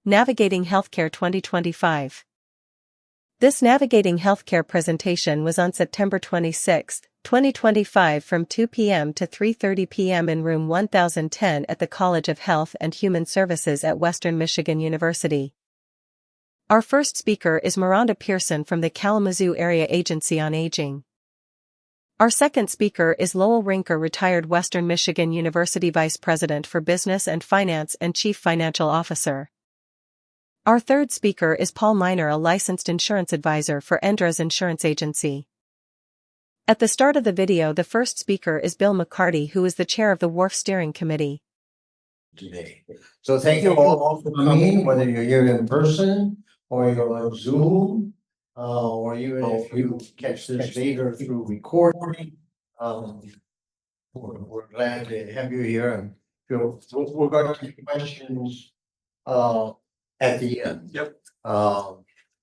Navigating Healthcare 2025. This Navigating Healthcare presentation was on September 26, 2025 from 2 p.m. to 3:30 p.m. in room 1010 at the College of Health and Human Services at Western Michigan University. Our first speaker is Miranda Pearson from the Kalamazoo Area Agency on Aging. Our second speaker is Lowell Rinker, retired Western Michigan University Vice President for Business and Finance and Chief Financial Officer. Our third speaker is Paul Miner, a licensed insurance advisor for Endra's Insurance Agency. At the start of the video, the first speaker is Bill McCarty, who is the chair of the WRF Steering Committee. Today. So thank you all for coming, whether you're here in person or you're on Zoom, or even if you catch this later through recording. We're glad to have you here, and we're going to take questions at the end. Yep.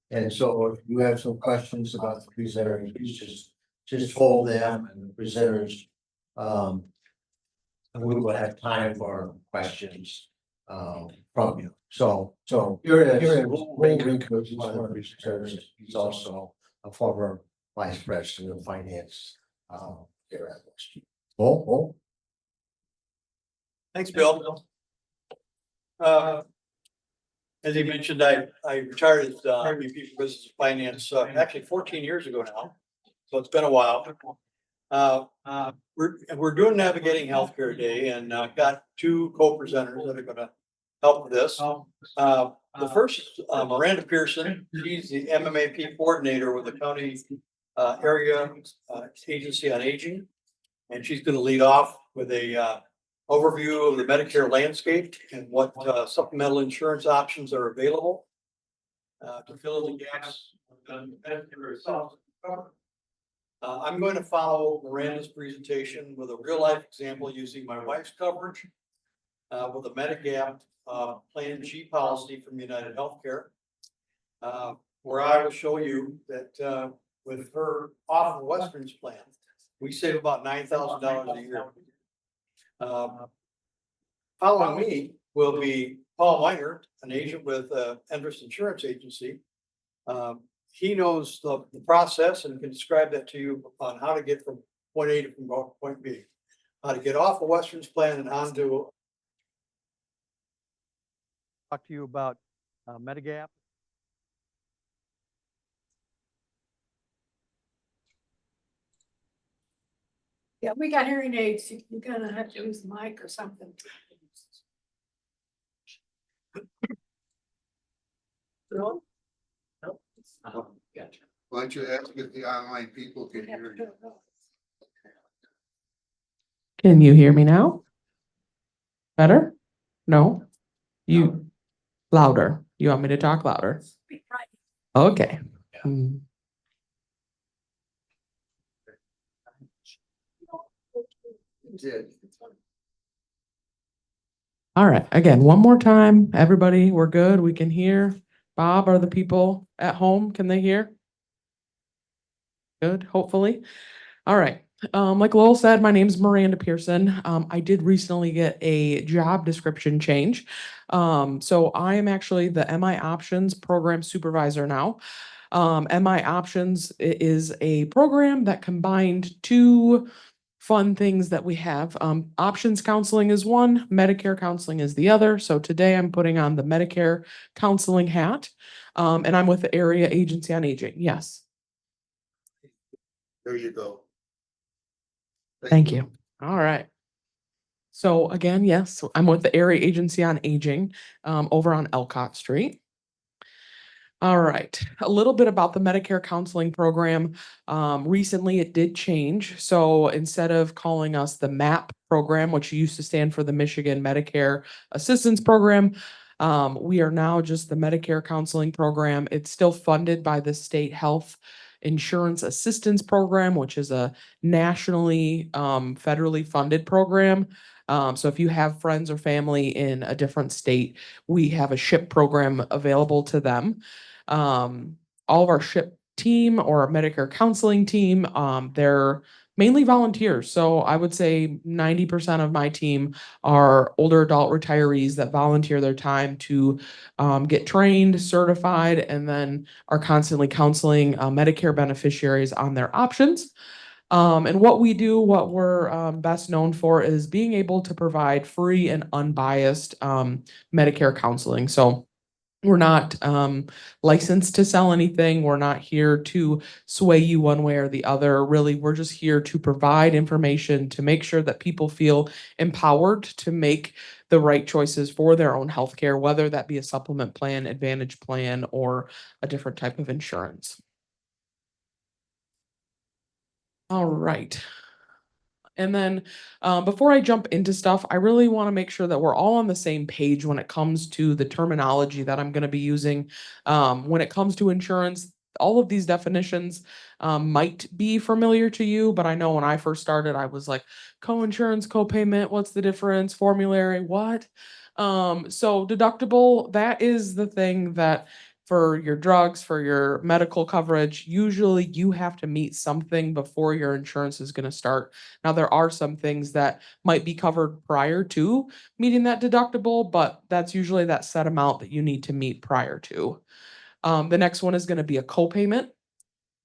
And so if you have some questions about the presenters, please just hold them and the presenters. And we will have time for questions from you. So here is Lowell Rinker, he's one of the presenters. He's also a former vice president of finance here at Western. Oh. Thanks, Bill. As he mentioned, I retired as VP for Business and Finance actually 14 years ago now, so it's been a while. We're doing Navigating Healthcare Day, and I've got two co-presenters that are going to help with this. The first is Miranda Pearson. She's the MMAP coordinator with the county area agency on aging, and she's going to lead off with a overview of the Medicare landscape and what supplemental insurance options are available to fill in the gaps. I'm going to follow Miranda's presentation with a real life example using my wife's coverage with a Medigap Plan G policy from United Healthcare, where I will show you that with her off of Western's plan, we save about $9,000 a year. Following me will be Paul Miner, an agent with Endra's Insurance Agency. He knows the process and can describe that to you on how to get from point A to point B, how to get off of Western's plan and onto. Talk to you about Medigap. Yeah, we got hearing aids. You're gonna have to use the mic or something. No? Gotcha. Why don't you ask if the online people can hear you? Can you hear me now? Better? No? You louder. You want me to talk louder? Okay. All right. Again, one more time. Everybody, we're good. We can hear. Bob, are the people at home? Can they hear? Good, hopefully. All right. Like Lowell said, my name is Miranda Pearson. I did recently get a job description change. So I am actually the MI Options Program Supervisor now. MI Options is a program that combined two fun things that we have. Options counseling is one, Medicare counseling is the other. So today I'm putting on the Medicare counseling hat, and I'm with the Area Agency on Aging. Yes. There you go. Thank you. All right. So again, yes, I'm with the Area Agency on Aging over on Elcott Street. All right, a little bit about the Medicare counseling program. Recently, it did change. So instead of calling us the MAP program, which used to stand for the Michigan Medicare Assistance Program, we are now just the Medicare counseling program. It's still funded by the State Health Insurance Assistance Program, which is a nationally federally funded program. So if you have friends or family in a different state, we have a SHIP program available to them. All of our SHIP team or our Medicare counseling team, they're mainly volunteers. So I would say 90% of my team are older adult retirees that volunteer their time to get trained, certified, and then are constantly counseling Medicare beneficiaries on their options. And what we do, what we're best known for, is being able to provide free and unbiased Medicare counseling. So we're not licensed to sell anything. We're not here to sway you one way or the other. Really, we're just here to provide information to make sure that people feel empowered to make the right choices for their own healthcare, whether that be a supplement plan, advantage plan, or a different type of insurance. All right. And then before I jump into stuff, I really want to make sure that we're all on the same page when it comes to the terminology that I'm going to be using. When it comes to insurance, all of these definitions might be familiar to you, but I know when I first started, I was like, co-insurance, co-payment, what's the difference? Formulary, what? So deductible, that is the thing that for your drugs, for your medical coverage, usually you have to meet something before your insurance is going to start. Now, there are some things that might be covered prior to meeting that deductible, but that's usually that set amount that you need to meet prior to. The next one is going to be a copayment.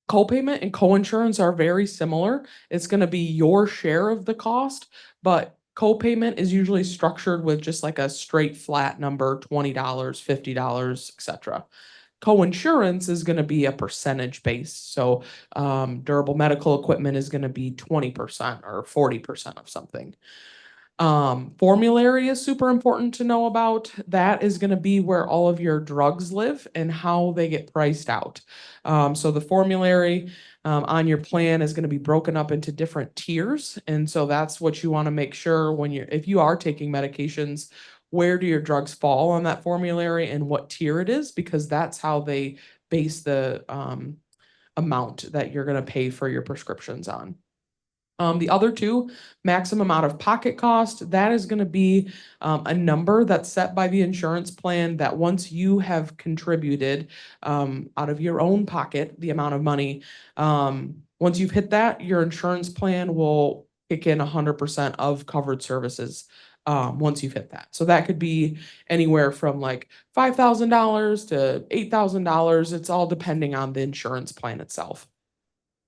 Copayment and coinsurance are very similar. It's going to be your share of the cost, but copayment is usually structured with just like a straight flat number, $20, $50, etc. Coinsurance is going to be a percentage base. So durable medical equipment is going to be 20% or 40% of something. Formulary is super important to know about. That is going to be where all of your drugs live and how they get priced out. So the formulary on your plan is going to be broken up into different tiers. And so that's what you want to make sure when if you are taking medications, where do your drugs fall on that formulary and what tier it is, because that's how they base the amount that you're going to pay for your prescriptions on. The other two, maximum out of pocket cost, that is going to be a number that's set by the insurance plan that once you have contributed out of your own pocket the amount of money, once you've hit that, your insurance plan will kick in 100% of covered services once you've hit that. So that could be anywhere from like $5,000 to $8,000. It's all depending on the insurance plan itself.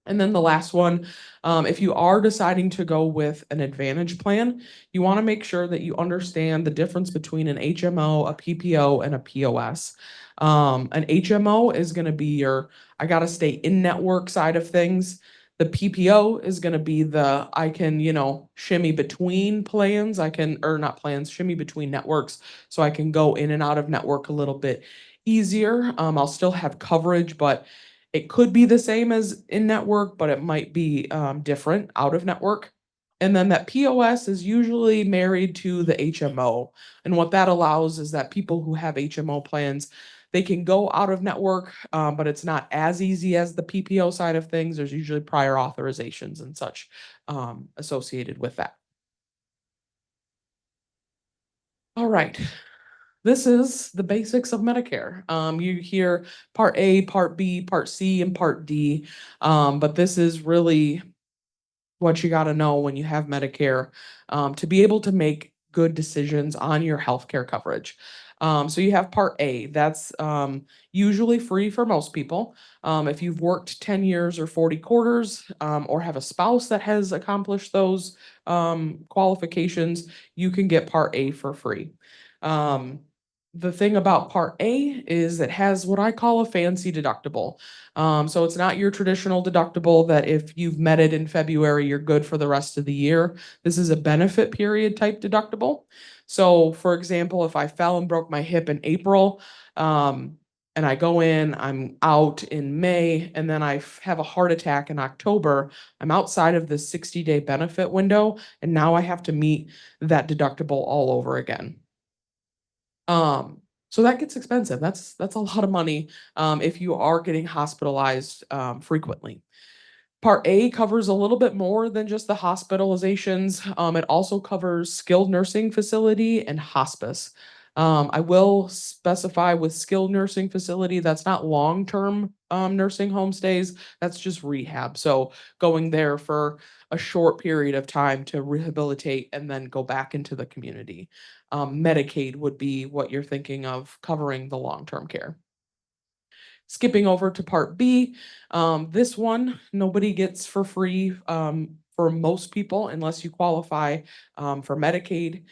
And then the last one, if you are deciding to go with an advantage plan, you want to make sure that you understand the difference between an HMO, a PPO, and a POS. An HMO is going to be your, I got to stay in network side of things. The PPO is going to be the, I can, shimmy between plans. Or not plans, shimmy between networks. So I can go in and out of network a little bit easier. I'll still have coverage, but it could be the same as in network, but it might be different out of network. And then that POS is usually married to the HMO. And what that allows is that people who have HMO plans, they can go out of network, but it's not as easy as the PPO side of things. There's usually prior authorizations and such associated with that. All right. This is the basics of Medicare. You hear Part A, Part B, Part C, and Part D, but this is really what you got to know when you have Medicare to be able to make good decisions on your healthcare coverage. So you have Part A, that's usually free for most people. If you've worked 10 years or 40 quarters or have a spouse that has accomplished those qualifications, you can get Part A for free. The thing about Part A is it has what I call a fancy deductible. So it's not your traditional deductible that if you've met it in February, you're good for the rest of the year. This is a benefit period type deductible. So for example, if I fell and broke my hip in April, and I go in, I'm out in May, and then I have a heart attack in October, I'm outside of the 60-day benefit window, and now I have to meet that deductible all over again. So that gets expensive. That's a lot of money if you are getting hospitalized frequently. Part A covers a little bit more than just the hospitalizations. It also covers skilled nursing facility and hospice. I will specify with skilled nursing facility, that's not long-term nursing home stays. That's just rehab. So going there for a short period of time to rehabilitate and then go back into the community. Medicaid would be what you're thinking of covering the long-term care. Skipping over to Part B, this one nobody gets for free for most people unless you qualify for Medicaid.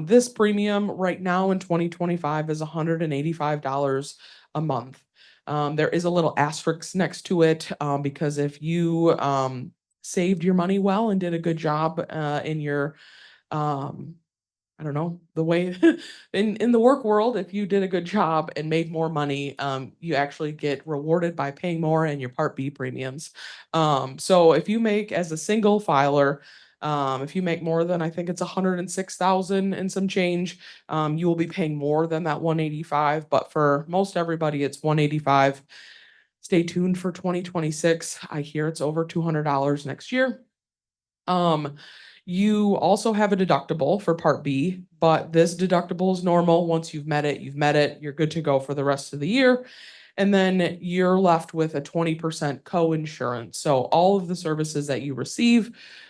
This premium right now in 2025 is $185 a month. There is a little asterisk next to it because if you saved your money well and did a good job in your I don't know, the way in the work world, if you did a good job and made more money, you actually get rewarded by paying more in your Part B premiums. So if you make as a single filer, if you make more than I think it's 106,000 and some change, you will be paying more than that 185. But for most everybody, it's 185. Stay tuned for 2026. I hear it's over $200 next year. You also have a deductible for Part B, but this deductible is normal. Once you've met it, you're good to go for the rest of the year. And then you're left with a 20% co-insurance. So all of the services that you receive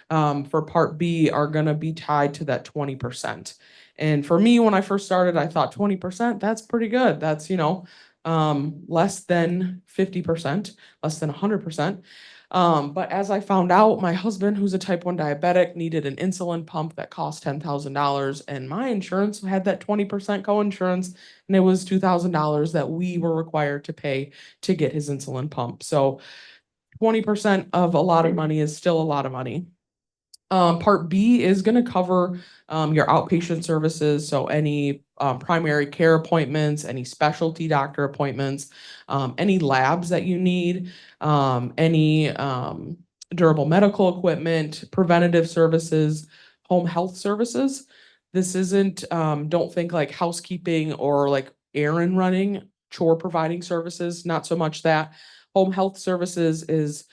for Part B are going to be tied to that 20%. And for me, when I first started, I thought 20%, that's pretty good. That's, less than 50%, less than 100%. But as I found out, my husband, who's a type 1 diabetic, needed an insulin pump that cost $10,000, and my insurance had that 20% co-insurance, and it was $2,000 that we were required to pay to get his insulin pump. So 20% of a lot of money is still a lot of money. Part B is going to cover your outpatient services, so any primary care appointments, any specialty doctor appointments, any labs that you need, any durable medical equipment, preventative services, home health services. This isn't, don't think like housekeeping or like errand running, chore providing services, not so much that. Home health services is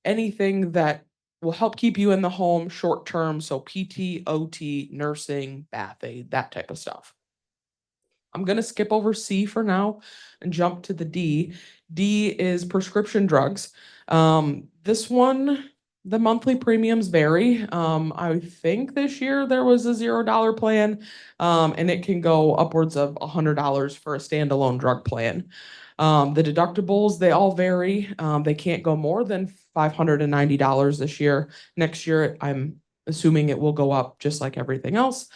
anything that will help keep you in the home short term. So PT, OT, nursing, bath aid, that type of stuff. I'm going to skip over C for now and jump to the D. D is prescription drugs. This one, the monthly premiums vary. I think this year there was a $0 plan, and it can go upwards of $100 for a standalone drug plan. The deductibles, they all vary. They can't go more than $590 this year. Next year, I'm assuming it will go up just like everything else.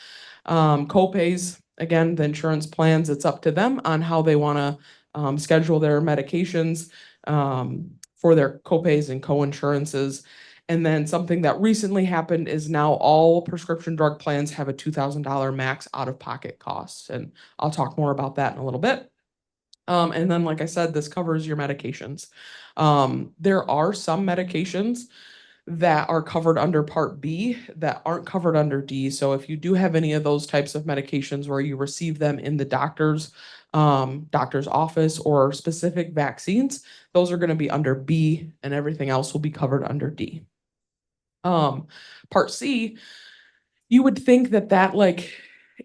Copays, again, the insurance plans, it's up to them on how they want to schedule their medications for their copays and co-insurances. And then something that recently happened is now all prescription drug plans have a $2,000 max out-of-pocket costs. And I'll talk more about that in a little bit. And then, like I said, this covers your medications. There are some medications that are covered under Part B that aren't covered under D. So if you do have any of those types of medications where you receive them in the doctor's office or specific vaccines, those are going to be under B, and everything else will be covered under D. Part C, you would think that like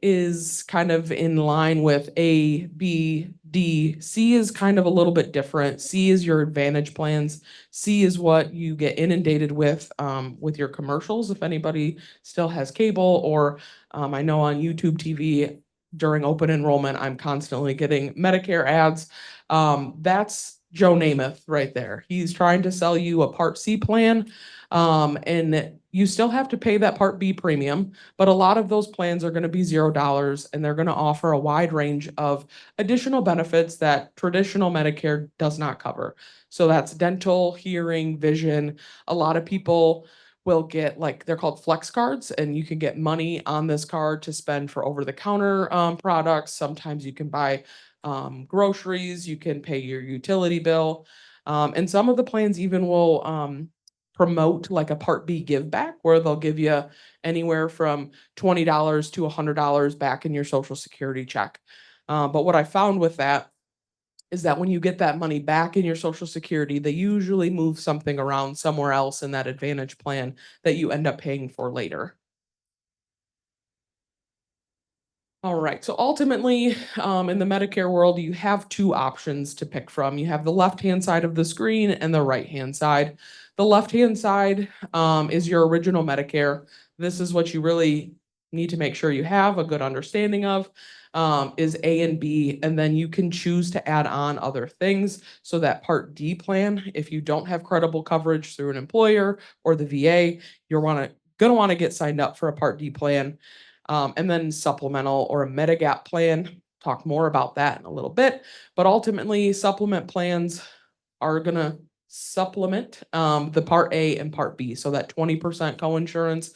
is kind of in line with A, B, D. C is kind of a little bit different. C is your Advantage plans. C is what you get inundated with your commercials. If anybody still has cable, or I know on YouTube TV during open enrollment, I'm constantly getting Medicare ads. That's Joe Namath right there. He's trying to sell you a Part C plan. And you still have to pay that Part B premium, but a lot of those plans are going to be $0, and they're going to offer a wide range of additional benefits that traditional Medicare does not cover. So that's dental, hearing, vision. A lot of people will get, like, they're called flex cards, and you can get money on this card to spend for over-the-counter products. Sometimes you can buy groceries, you can pay your utility bill. And some of the plans even will promote like a Part B give back, where they'll give you anywhere from $20 to $100 back in your Social Security check. But what I found with that is that when you get that money back in your Social Security, they usually move something around somewhere else in that Advantage plan that you end up paying for later. All right, so ultimately, in the Medicare world, you have two options to pick from. You have the left-hand side of the screen and the right-hand side. The left-hand side is your original Medicare. This is what you really need to make sure you have a good understanding of, is A and B, and then you can choose to add on other things. So that Part D plan, if you don't have credible coverage through an employer or the VA, you're gonna want to get signed up for a Part D plan. And then supplemental or a Medigap plan. Talk more about that in a little bit. But ultimately, supplement plans are going to supplement the Part A and Part B. So that 20% coinsurance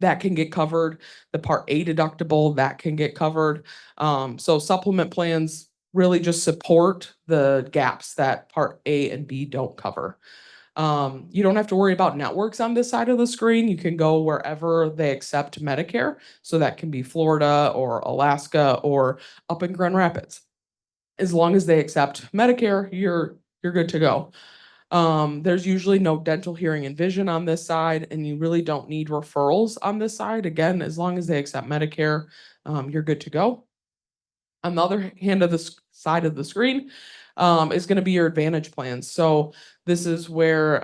that can get covered, the Part A deductible that can get covered. So supplement plans really just support the gaps that Part A and B don't cover. You don't have to worry about networks on this side of the screen. You can go wherever they accept Medicare. So that can be Florida or Alaska or up in Grand Rapids. As long as they accept Medicare, you're good to go. There's usually no dental, hearing, and vision on this side, and you really don't need referrals on this side. Again, as long as they accept Medicare, you're good to go. On the other hand of the side of the screen is going to be your Advantage plans. So this is where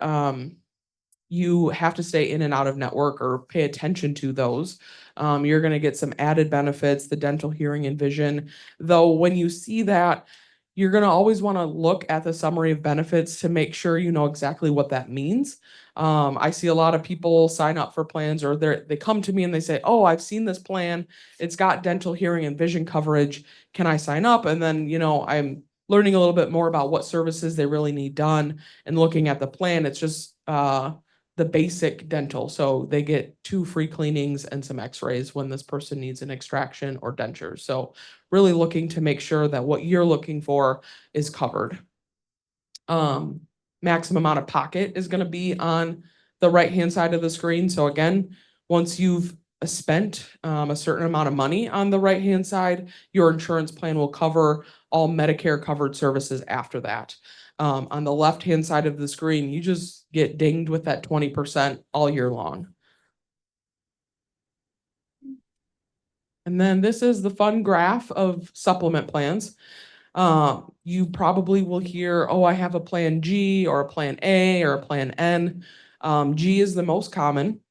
you have to stay in and out of network or pay attention to those. You're going to get some added benefits, the dental, hearing, and vision. Though when you see that, you're going to always want to look at the summary of benefits to make sure you know exactly what that means. I see a lot of people sign up for plans or they come to me and they say, oh, I've seen this plan. It's got dental, hearing, and vision coverage. Can I sign up? And then, I'm learning a little bit more about what services they really need done and looking at the plan. It's just the basic dental. So they get 2 free cleanings and some x-rays when this person needs an extraction or dentures. So really looking to make sure that what you're looking for is covered. Maximum out of pocket is going to be on the right-hand side of the screen. So again, once you've spent a certain amount of money on the right-hand side, your insurance plan will cover all Medicare covered services after that. On the left-hand side of the screen, you just get dinged with that 20% all year long. And then this is the fun graph of supplement plans. You probably will hear, oh, I have a plan G or a plan A or a plan N. G is the most common.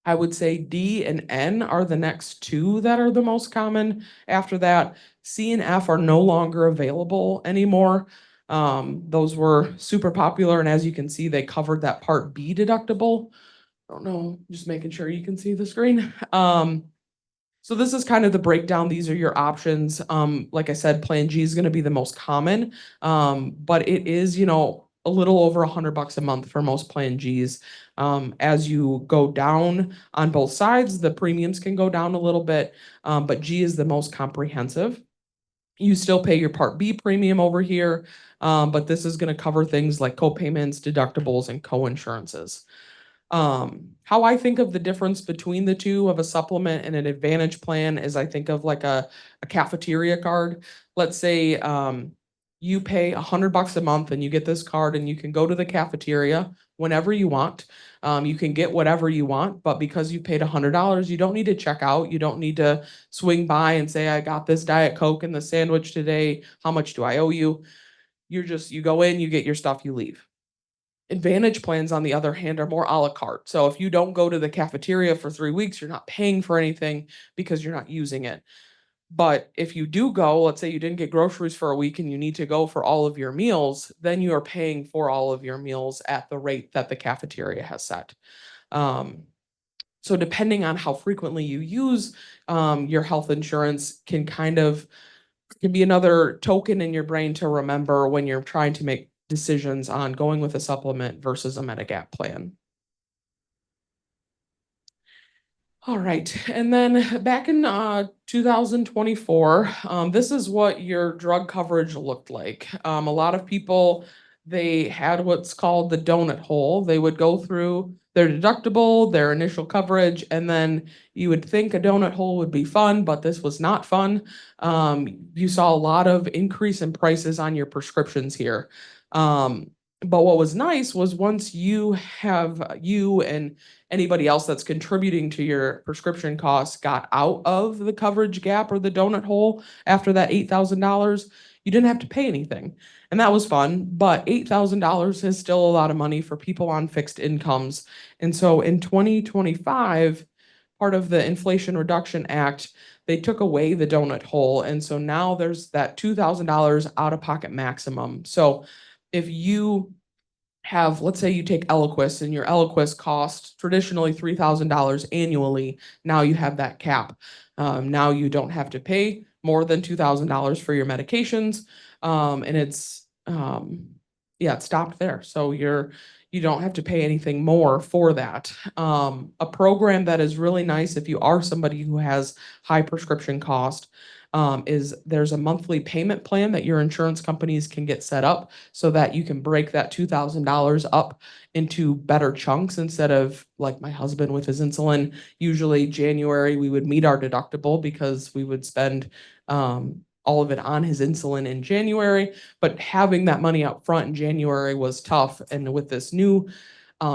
I would say D and N are the next 2 that are the most common. After that, C and F are no longer available anymore. Those were super popular, and as you can see, they covered that Part B deductible. I don't know, just making sure you can see the screen. So this is kind of the breakdown. These are your options. Like I said, Plan G is going to be the most common, but it is, a little over $100 a month for most Plan Gs. As you go down on both sides, the premiums can go down a little bit, but G is the most comprehensive. You still pay your Part B premium over here, but this is going to cover things like co-payments, deductibles, and co-insurances. How I think of the difference between the two of a supplement and an Advantage plan is I think of like a cafeteria card. Let's say you pay $100 a month and you get this card and you can go to the cafeteria whenever you want. You can get whatever you want, but because you paid $100, you don't need to check out. You don't need to swing by and say, I got this Diet Coke and the sandwich today. How much do I owe you? You go in, you get your stuff, you leave. Advantage plans, on the other hand, are more a la carte. So if you don't go to the cafeteria for 3 weeks, you're not paying for anything because you're not using it. But if you do go, let's say you didn't get groceries for a week and you need to go for all of your meals, then you are paying for all of your meals at the rate that the cafeteria has set. So depending on how frequently you use your health insurance can be another token in your brain to remember when you're trying to make decisions on going with a supplement versus a Medigap plan. All right, and then back in 2024, this is what your drug coverage looked like. A lot of people, they had what's called the donut hole. They would go through their deductible, their initial coverage, and then you would think a donut hole would be fun, but this was not fun. You saw a lot of increase in prices on your prescriptions here. But what was nice was once you have you and anybody else that's contributing to your prescription costs got out of the coverage gap or the donut hole after that $8,000, you didn't have to pay anything. And that was fun, but $8,000 is still a lot of money for people on fixed incomes. And so in 2025, part of the Inflation Reduction Act, they took away the donut hole. And so now there's that $2,000 out of pocket maximum. So if you have, let's say you take Eliquis and your Eliquis cost traditionally $3,000 annually, now you have that cap. Now you don't have to pay more than $2,000 for your medications. And yeah, it stopped there. So you don't have to pay anything more for that. A program that is really nice if you are somebody who has high prescription cost, is there's a monthly payment plan that your insurance companies can get set up so that you can break that $2,000 up into better chunks instead of like my husband with his insulin. Usually January, we would meet our deductible because we would spend all of it on his insulin in January, but having that money up front in January was tough. And with this new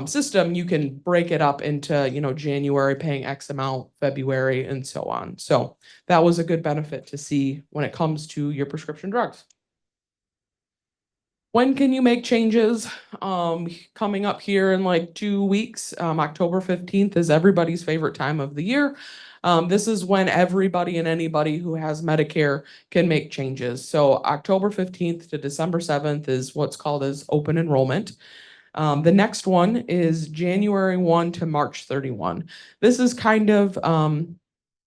system, you can break it up into, January paying X amount, February, and so on. So that was a good benefit to see when it comes to your prescription drugs. When can you make changes? Coming up here in like 2 weeks, October 15th is everybody's favorite time of the year. This is when everybody and anybody who has Medicare can make changes. So October 15th to December 7th is what's called as open enrollment. The next one is January 1 to March 31. This is kind of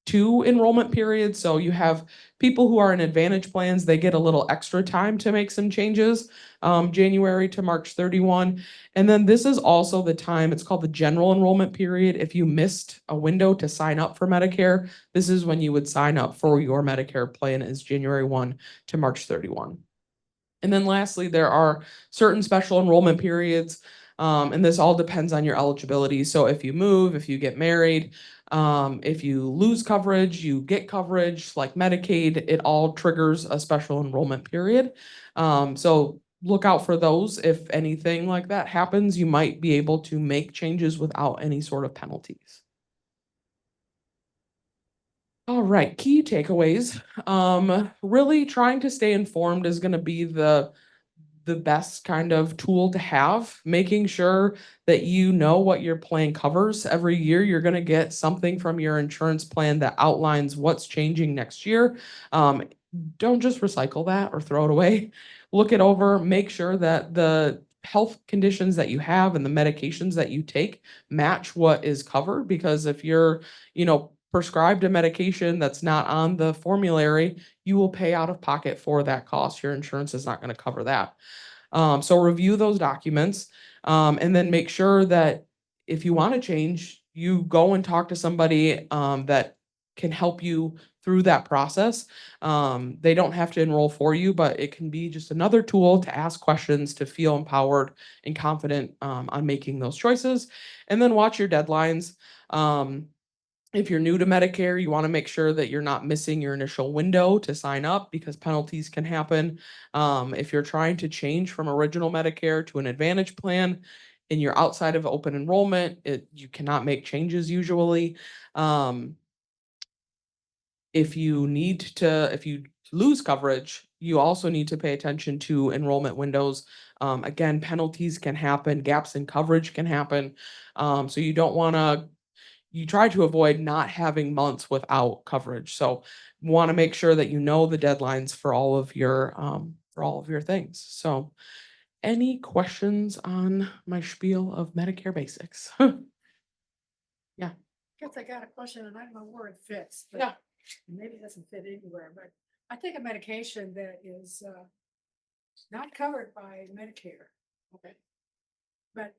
two enrollment periods. So you have people who are in Advantage plans, they get a little extra time to make some changes, January to March 31. And then this is also the time, it's called the general enrollment period. If you missed a window to sign up for Medicare, this is when you would sign up for your Medicare plan, is January 1 to March 31. And then lastly, there are certain special enrollment periods, and this all depends on your eligibility. So if you move, if you get married, if you lose coverage, you get coverage like Medicaid, it all triggers a special enrollment period. So look out for those. If anything like that happens, you might be able to make changes without any sort of penalties. All right, key takeaways. Really trying to stay informed is going to be the best kind of tool to have, making sure that you know what your plan covers. Every year, you're going to get something from your insurance plan that outlines what's changing next year. Don't just recycle that or throw it away. Look it over, make sure that the health conditions that you have and the medications that you take match what is covered. Because if you're, prescribed a medication that's not on the formulary, you will pay out of pocket for that cost. Your insurance is not going to cover that. So review those documents, and then make sure that if you want to change, you go and talk to somebody that can help you through that process. They don't have to enroll for you, but it can be just another tool to ask questions, to feel empowered and confident on making those choices. And then watch your deadlines. If you're new to Medicare, you want to make sure that you're not missing your initial window to sign up because penalties can happen. If you're trying to change from original Medicare to an Advantage plan and you're outside of open enrollment, you cannot make changes usually. If you lose coverage, you also need to pay attention to enrollment windows. Again, penalties can happen, gaps in coverage can happen. So you try to avoid not having months without coverage. So want to make sure that you know the deadlines for all of your things. So any questions on my spiel of Medicare basics? Yeah. Guess I got a question and I don't know where it fits, but Yeah. maybe it doesn't fit anywhere, but I take a medication that is not covered by Medicare. Okay. But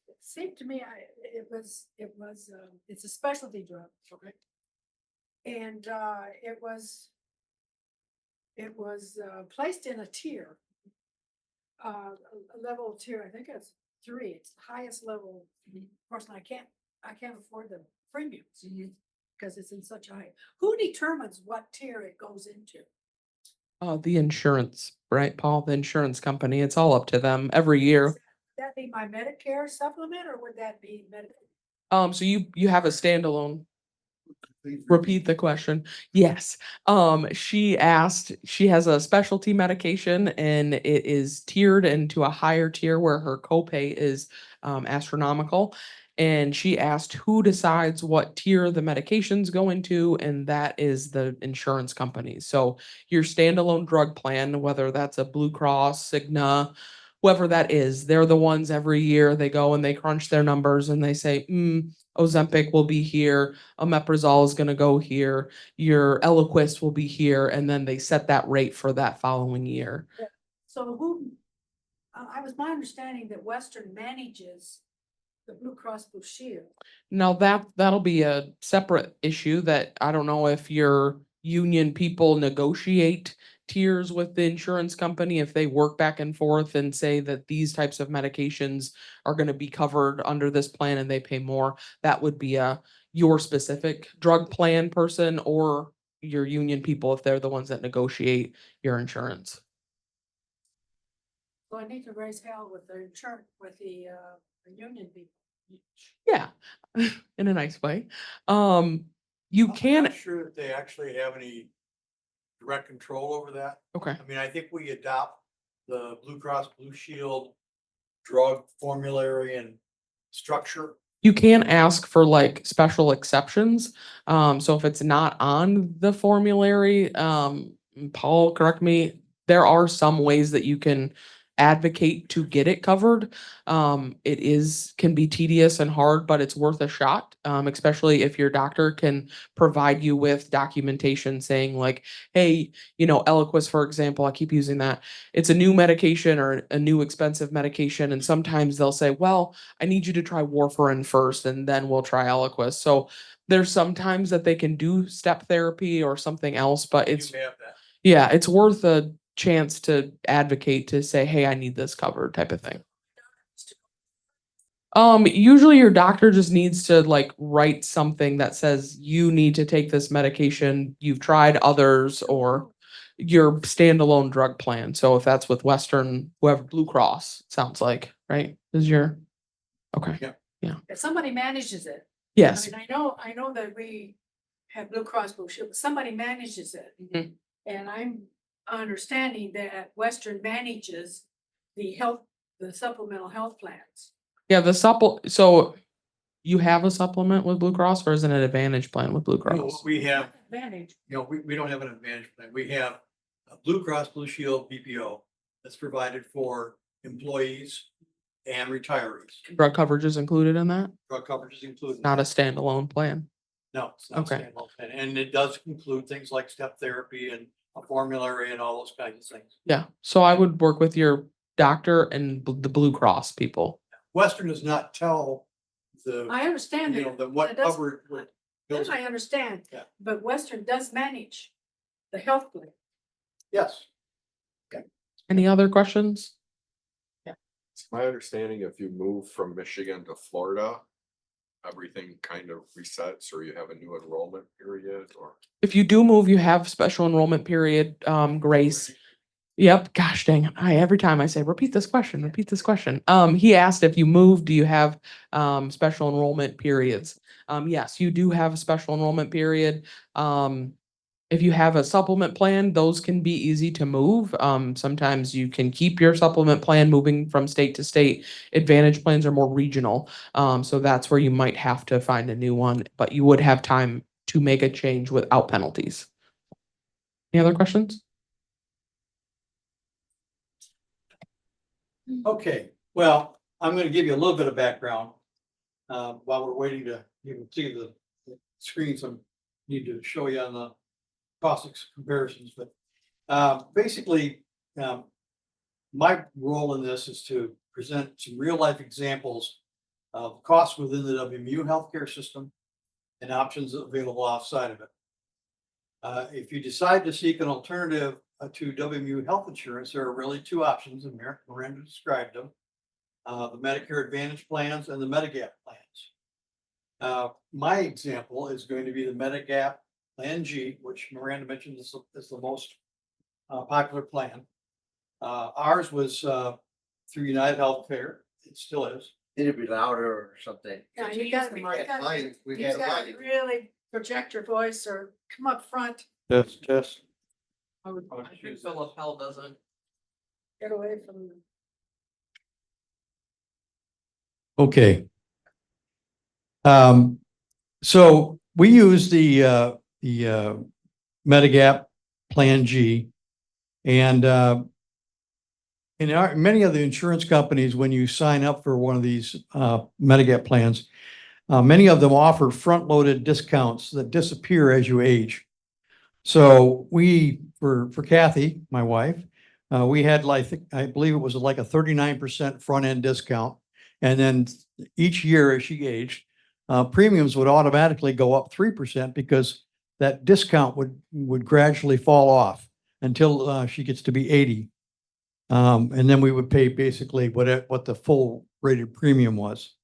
it seemed to me it's a specialty drug. Okay. And it was placed in a tier, a level tier. I think it's 3. It's the highest level. Of course, I can't afford the premiums because it's in such a high. Who determines what tier it goes into? The insurance right, Paul? The insurance company, it's all up to them every year. Would that be my Medicare supplement or would that be Medicare? So you have a standalone. Please Repeat the question. Yes. She asked, she has a specialty medication and it is tiered into a higher tier where her copay is astronomical. And she asked who decides what tier the medication's going to, and that is the insurance company. So your standalone drug plan, whether that's a Blue Cross, Cigna, whoever that is, they're the ones every year they go and they crunch their numbers and they say, Ozempic will be here, omeprazole is gonna go here, your Eliquis will be here, and then they set that rate for that following year. So who, I was my understanding that Western manages the Blue Cross Blue Shield. Now that'll be a separate issue that I don't know if your union people negotiate tiers with the insurance company, if they work back and forth and say that these types of medications are gonna be covered under this plan and they pay more. That would be your specific drug plan person or your union people if they're the ones that negotiate your insurance. So I need to raise hell with the insurance, with the union people. Yeah, in a nice way. You I'm can, not sure that they actually have any direct control over that. okay. I mean, I think we adopt the Blue Cross Blue Shield drug formulary and structure. You can ask for like special exceptions. So if it's not on the formulary, Paul, correct me, there are some ways that you can advocate to get it covered. Can be tedious and hard, but it's worth a shot. Especially if your doctor can provide you with documentation saying like, hey, Eliquis, for example, I keep using that. It's a new medication or a new expensive medication. And sometimes they'll say, well, I need you to try warfarin first and then we'll try Eliquis. So there's sometimes that they can do step therapy or something else, but You it's, have that. yeah, it's worth a chance to advocate to say, hey, I need this covered type of thing. Usually your doctor just needs to like write something that says you need to take this medication, you've tried others, or your standalone drug plan. So if that's with Western, whoever, Blue Cross, sounds like, right? Is your, okay. If somebody manages it. Yes. I mean, I know that we have Blue Cross Blue Shield, but somebody manages it. Mhm. And I'm understanding that Western manages the supplemental health plans. Yeah, so you have a supplement with Blue Cross or is it an advantage plan with Blue Cross? We have, Advantage. we don't have an advantage plan. We have a Blue Cross Blue Shield BPO that's provided for employees and retirees. Drug coverage is included in that? Drug coverage is included. Not a standalone plan? No, it's not Okay. standalone. And it does include things like step therapy and a formulary and all those kinds of things. Yeah, so I would work with your doctor and the Blue Cross people. Western does not tell the, I understand the what It does- covered. what bills- That I understand. Yeah. But Western does manage the health plan. Yes. Any other questions? It's my understanding if you move from Michigan to Florida, everything kind of resets or you have a new enrollment period or. If you do move, you have special enrollment period, grace. Yep, gosh dang it. Every time I say, repeat this question. He asked if you move, do you have special enrollment periods? Yes, you do have a special enrollment period. If you have a supplement plan, those can be easy to move. Sometimes you can keep your supplement plan moving from state to state. Advantage plans are more regional. So that's where you might have to find a new one, but you would have time to make a change without penalties. Any other questions? Okay, well, I'm gonna give you a little bit of background. While we're waiting to, you can see the screens, I need to show you on the cost comparisons, but basically, my role in this is to present some real life examples of costs within the WMU healthcare system and options available outside of it. If you decide to seek an alternative to WMU health insurance, there are really two options, and Miranda described them. The Medicare Advantage plans and the Medigap plans. My example is going to be the Medigap Plan G, which Miranda mentioned is the most popular plan. Ours was, through United Healthcare. It still is. Need to be louder or something. Yeah, you gotta be, Mine, we you had gotta mine. really project your voice or come up front, Just. I think the lapel doesn't. get away from. Okay. So we use the Medigap Plan G. And in many of the insurance companies, when you sign up for one of these Medigap plans, many of them offer front-loaded discounts that disappear as you age. So for Kathy, my wife, we had I believe it was like a 39% front-end discount. And then each year as she aged, premiums would automatically go up 3% because that discount would gradually fall off until she gets to be 80. And then we would pay basically what the full rated premium was.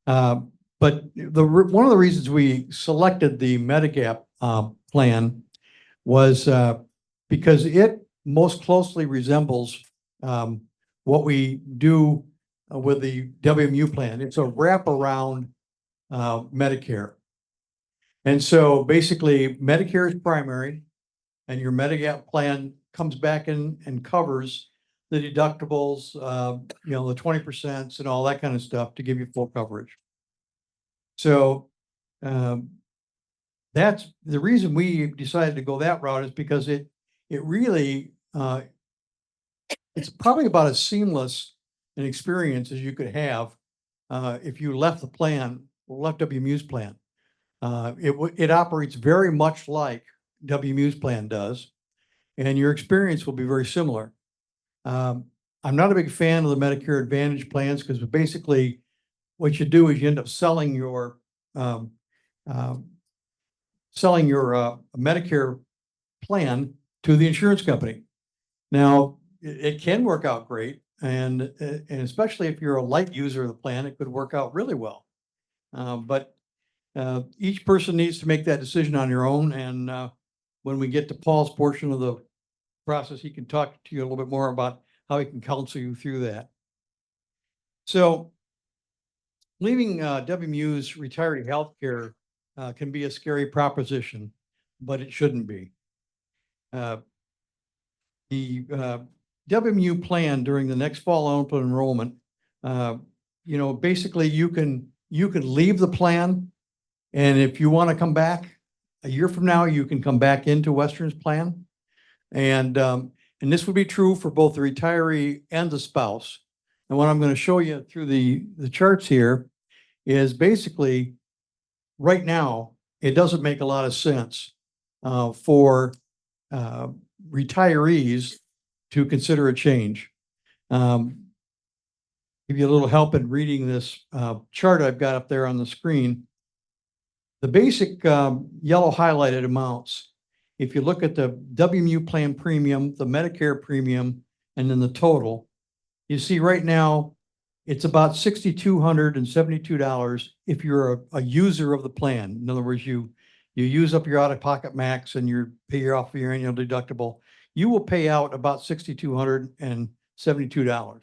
But one of the reasons we selected the Medigap plan was because it most closely resembles what we do with the WMU plan. It's a wraparound Medicare. And so basically Medicare is primary and your Medigap plan comes back in and covers the deductibles, the 20% and all that kind of stuff to give you full coverage. So that's the reason we decided to go that route, is because it really it's probably about as seamless an experience as you could have if you left WMU's plan. It operates very much like WMU's plan does, and your experience will be very similar. I'm not a big fan of the Medicare Advantage plans because basically what you do is you end up selling your Medicare plan to the insurance company. Now, it can work out great, and especially if you're a light user of the plan, it could work out really well. But each person needs to make that decision on your own. And when we get to Paul's portion of the process, he can talk to you a little bit more about how he can counsel you through that. So leaving WMU's retiree healthcare can be a scary proposition, but it shouldn't be. The WMU plan during the next fall open enrollment, basically you can leave the plan, and if you want to come back a year from now, you can come back into Western's plan, and this would be true for both the retiree and the spouse. And what I'm going to show you through the charts here is basically right now it doesn't make a lot of sense for retirees to consider a change. Give you a little help in reading this chart I've got up there on the screen. The basic yellow highlighted amounts, if you look at the WMU plan premium, the Medicare premium, and then the total, you see right now it's about $6,272 if you're a user of the plan. In other words, you use up your out-of-pocket max and you pay off your annual deductible, you will pay out about $6,272.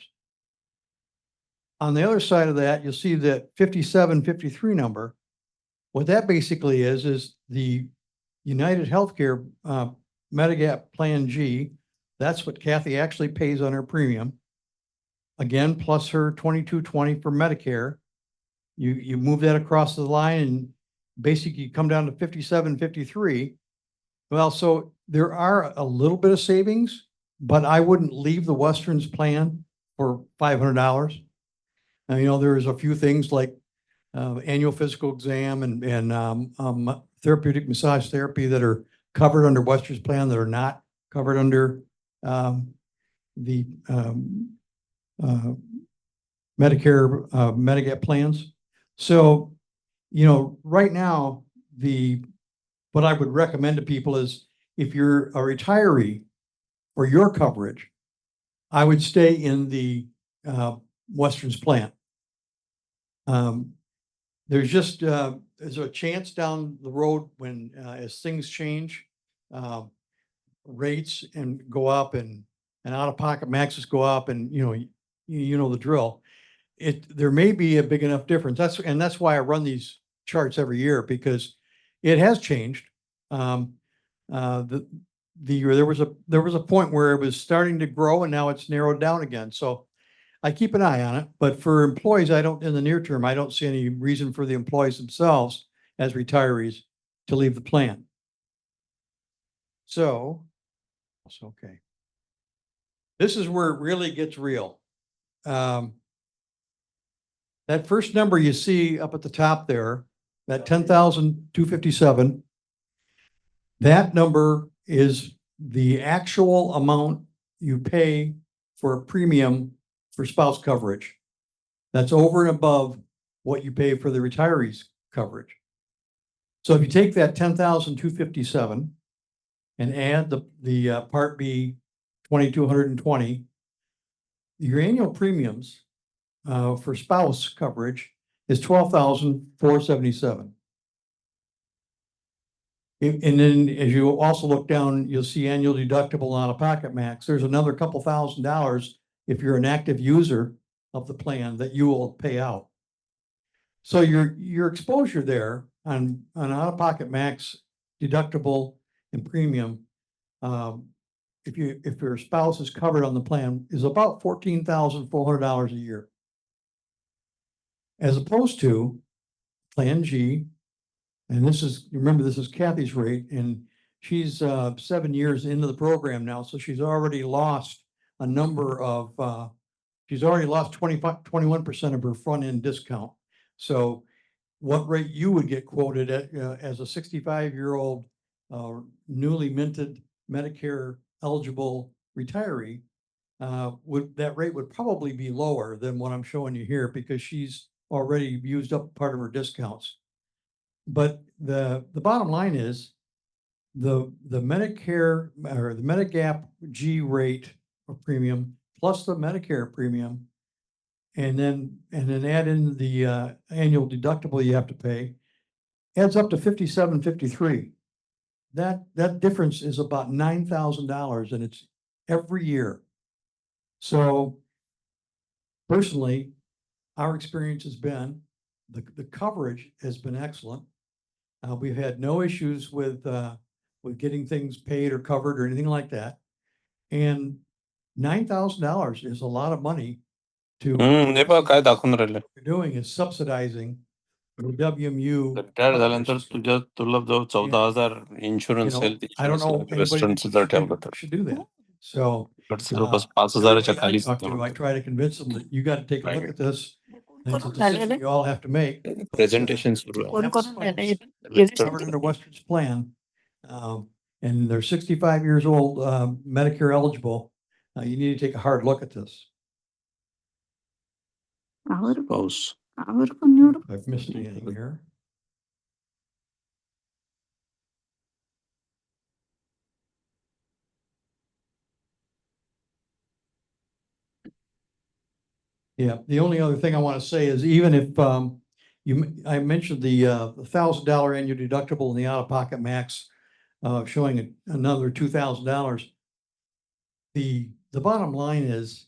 On the other side of that, you'll see that 5753 number. What that basically is the United Healthcare Medigap Plan G. That's what Kathy actually pays on her premium. Again, plus her $22.20 for Medicare. You move that across the line and basically you come down to 5753. Well, so there are a little bit of savings, but I wouldn't leave the Western's plan for $500. Now, there's a few things like annual physical exam and therapeutic massage therapy that are covered under Western's plan that are not covered under the Medicare Medigap plans. So, right now, what I would recommend to people is if you're a retiree for your coverage, I would stay in the Western's plan. There's a chance down the road when as things change, rates and go up and and out-of-pocket maxes go up and, you know the drill. There may be a big enough difference. That's why I run these charts every year, because it has changed. There was a point where it was starting to grow and now it's narrowed down again. So I keep an eye on it, but for employees, in the near term, I don't see any reason for the employees themselves as retirees to leave the plan. So, it's okay. This is where it really gets real. That first number you see up at the top there, that 10,257, that number is the actual amount you pay for a premium for spouse coverage. That's over and above what you pay for the retirees coverage. So if you take that 10,257 and add the Part B 2,220, your annual premiums for spouse coverage is 12,477. And then as you also look down, you'll see annual deductible and out-of-pocket max. There's another couple $1,000 if you're an active user of the plan that you will pay out. So your exposure there on out-of-pocket max, deductible, and premium, if your spouse is covered on the plan, is about $14,400 a year, as opposed to Plan G. And remember, this is Kathy's rate, and she's 7 years into the program now, so she's already lost a number of, she's already lost 21% of her front end discount. So what rate you would get quoted at as a 65-year-old newly minted Medicare eligible retiree, that rate would probably be lower than what I'm showing you here, because she's already used up part of her discounts. But the bottom line is the Medicare or the Medigap G rate of premium plus the Medicare premium, and then add in the annual deductible you have to pay, adds up to $5,753. That difference is about $9,000, and it's every year. So personally, our experience has been the coverage has been excellent. We've had no issues with getting things paid or covered or anything like that. And $9,000 is a lot of money to. What you're doing is subsidizing the WMU. Retire झाल्यानंतर तुझ्या तुला जो 14,000 insurance health I don't know insurance restaurant सुद्धा ठेवलं तर should do that. So जवळपास 5,000च्या खालीच I try to convince them that you got to take a look at this. It's a decision you all have to make. Presentation सुरू आहे Covered under Western's plan. And they're 65 years old, Medicare eligible. You need to take a hard look at this. पाऊस I've missed anything here. Yeah, the only other thing I want to say is, even if I mentioned the $1,000 annual deductible and the out-of-pocket max showing another $2,000. The bottom line is,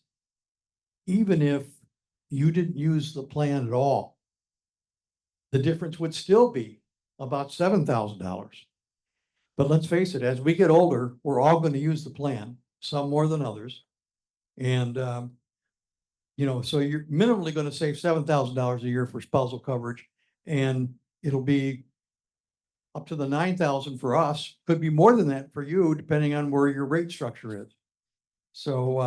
even if you didn't use the plan at all, the difference would still be about $7,000. But let's face it, as we get older, we're all going to use the plan, some more than others. And so you're minimally going to save $7,000 a year for spousal coverage, and it'll be up to the $9,000 for us. Could be more than that for you, depending on where your rate structure is. So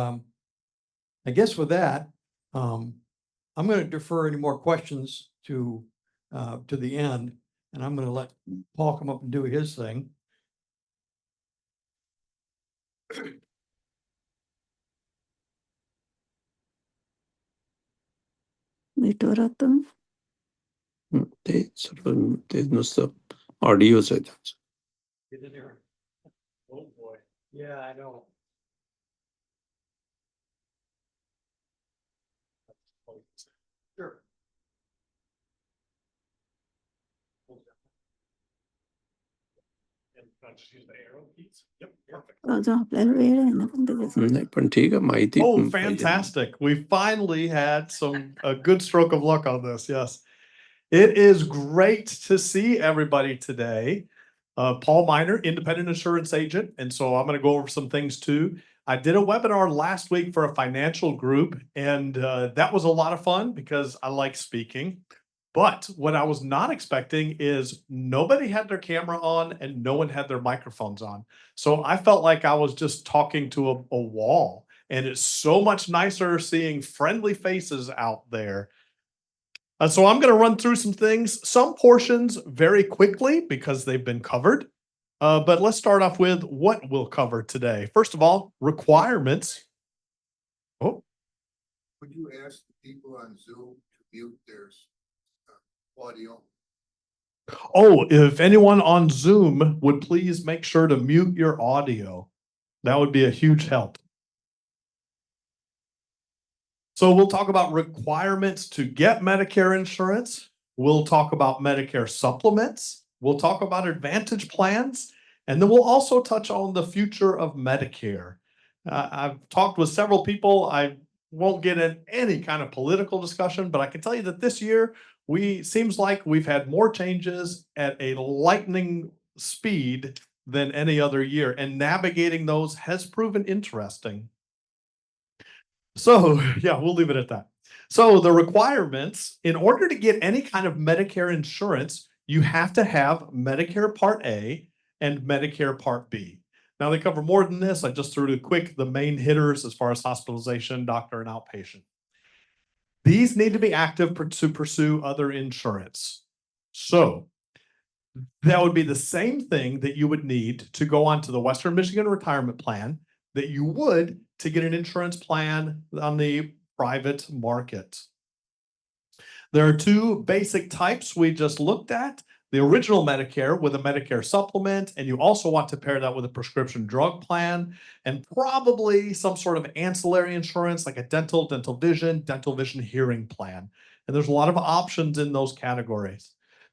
I guess with that, I'm going to defer any more questions to the end, and I'm going to let Paul come up and do his thing. ते नुसतं ऑडिओच आहे त्यांचं. Get in there. Oh boy. Yeah, I know. Sure. And just use the arrow keys. Yep, perfect. नाही पण ठीक आहे माहिती Oh, पाहिजे. fantastic. We finally had a good stroke of luck on this. Yes. It is great to see everybody today. Paul Miner, independent insurance agent. And so I'm going to go over some things too. I did a webinar last week for a financial group, and that was a lot of fun because I like speaking. But what I was not expecting is nobody had their camera on and no one had their microphones on. So I felt like I was just talking to a wall. And it's so much nicer seeing friendly faces out there. So I'm going to run through some things, some portions very quickly because they've been covered. But let's start off with what we'll cover today. First of all, requirements. Oh, Would you ask the people on Zoom to mute their audio? oh, if anyone on Zoom would please make sure to mute your audio, that would be a huge help. So we'll talk about requirements to get Medicare insurance. We'll talk about Medicare supplements. We'll talk about Advantage plans. And then we'll also touch on the future of Medicare. I've talked with several people. I won't get in any kind of political discussion, but I can tell you that this year, seems like we've had more changes at a lightning speed than any other year. And navigating those has proven interesting. So, yeah, we'll leave it at that. So the requirements, in order to get any kind of Medicare insurance, you have to have Medicare Part A and Medicare Part B. Now they cover more than this. I just threw it quick, the main hitters as far as hospitalization, doctor, and outpatient. These need to be active to pursue other insurance. So that would be the same thing that you would need to go onto the Western Michigan Retirement Plan that you would to get an insurance plan on the private market. There are two basic types we just looked at. The original Medicare with a Medicare supplement, and you also want to pair that with a prescription drug plan, and probably some sort of ancillary insurance like a dental vision hearing plan. And there's a lot of options in those categories.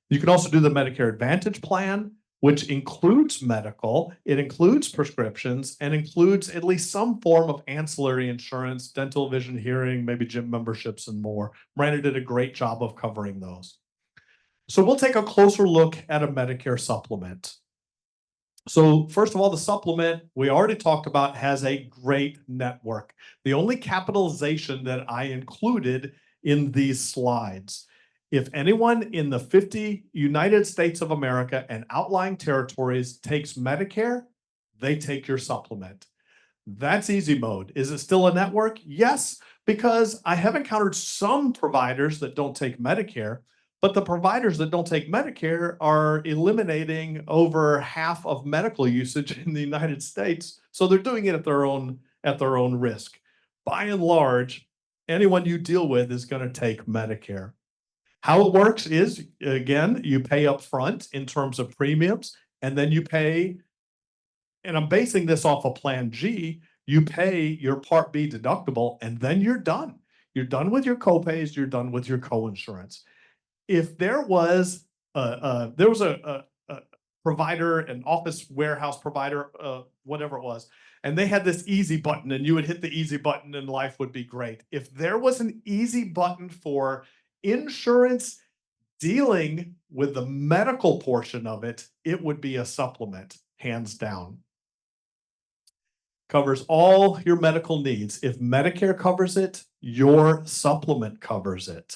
You can also do the Medicare Advantage plan, which includes medical, it includes prescriptions, and includes at least some form of ancillary insurance, dental, vision, hearing, maybe gym memberships, and more. Miranda did a great job of covering those. So we'll take a closer look at a Medicare supplement. So first of all, the supplement we already talked about has a great network. The only capitalization that I included in these slides. If anyone in the 50 United States of America and outlying territories takes Medicare, they take your supplement. That's easy mode. Is it still a network? Yes, because I have encountered some providers that don't take Medicare, but the providers that don't take Medicare are eliminating over half of medical usage in the United States. So they're doing it at their own risk. By and large, anyone you deal with is going to take Medicare. How it works is, again, you pay up front in terms of premiums, and then you pay, and I'm basing this off of Plan G, you pay your Part B deductible, and then you're done. You're done with your copays, you're done with your co-insurance. If there was a provider, an office warehouse provider, whatever it was, and they had this easy button and you would hit the easy button and life would be great. If there was an easy button for insurance dealing with the medical portion of it, it would be a supplement, hands down. Covers all your medical needs. If Medicare covers it, your supplement covers it.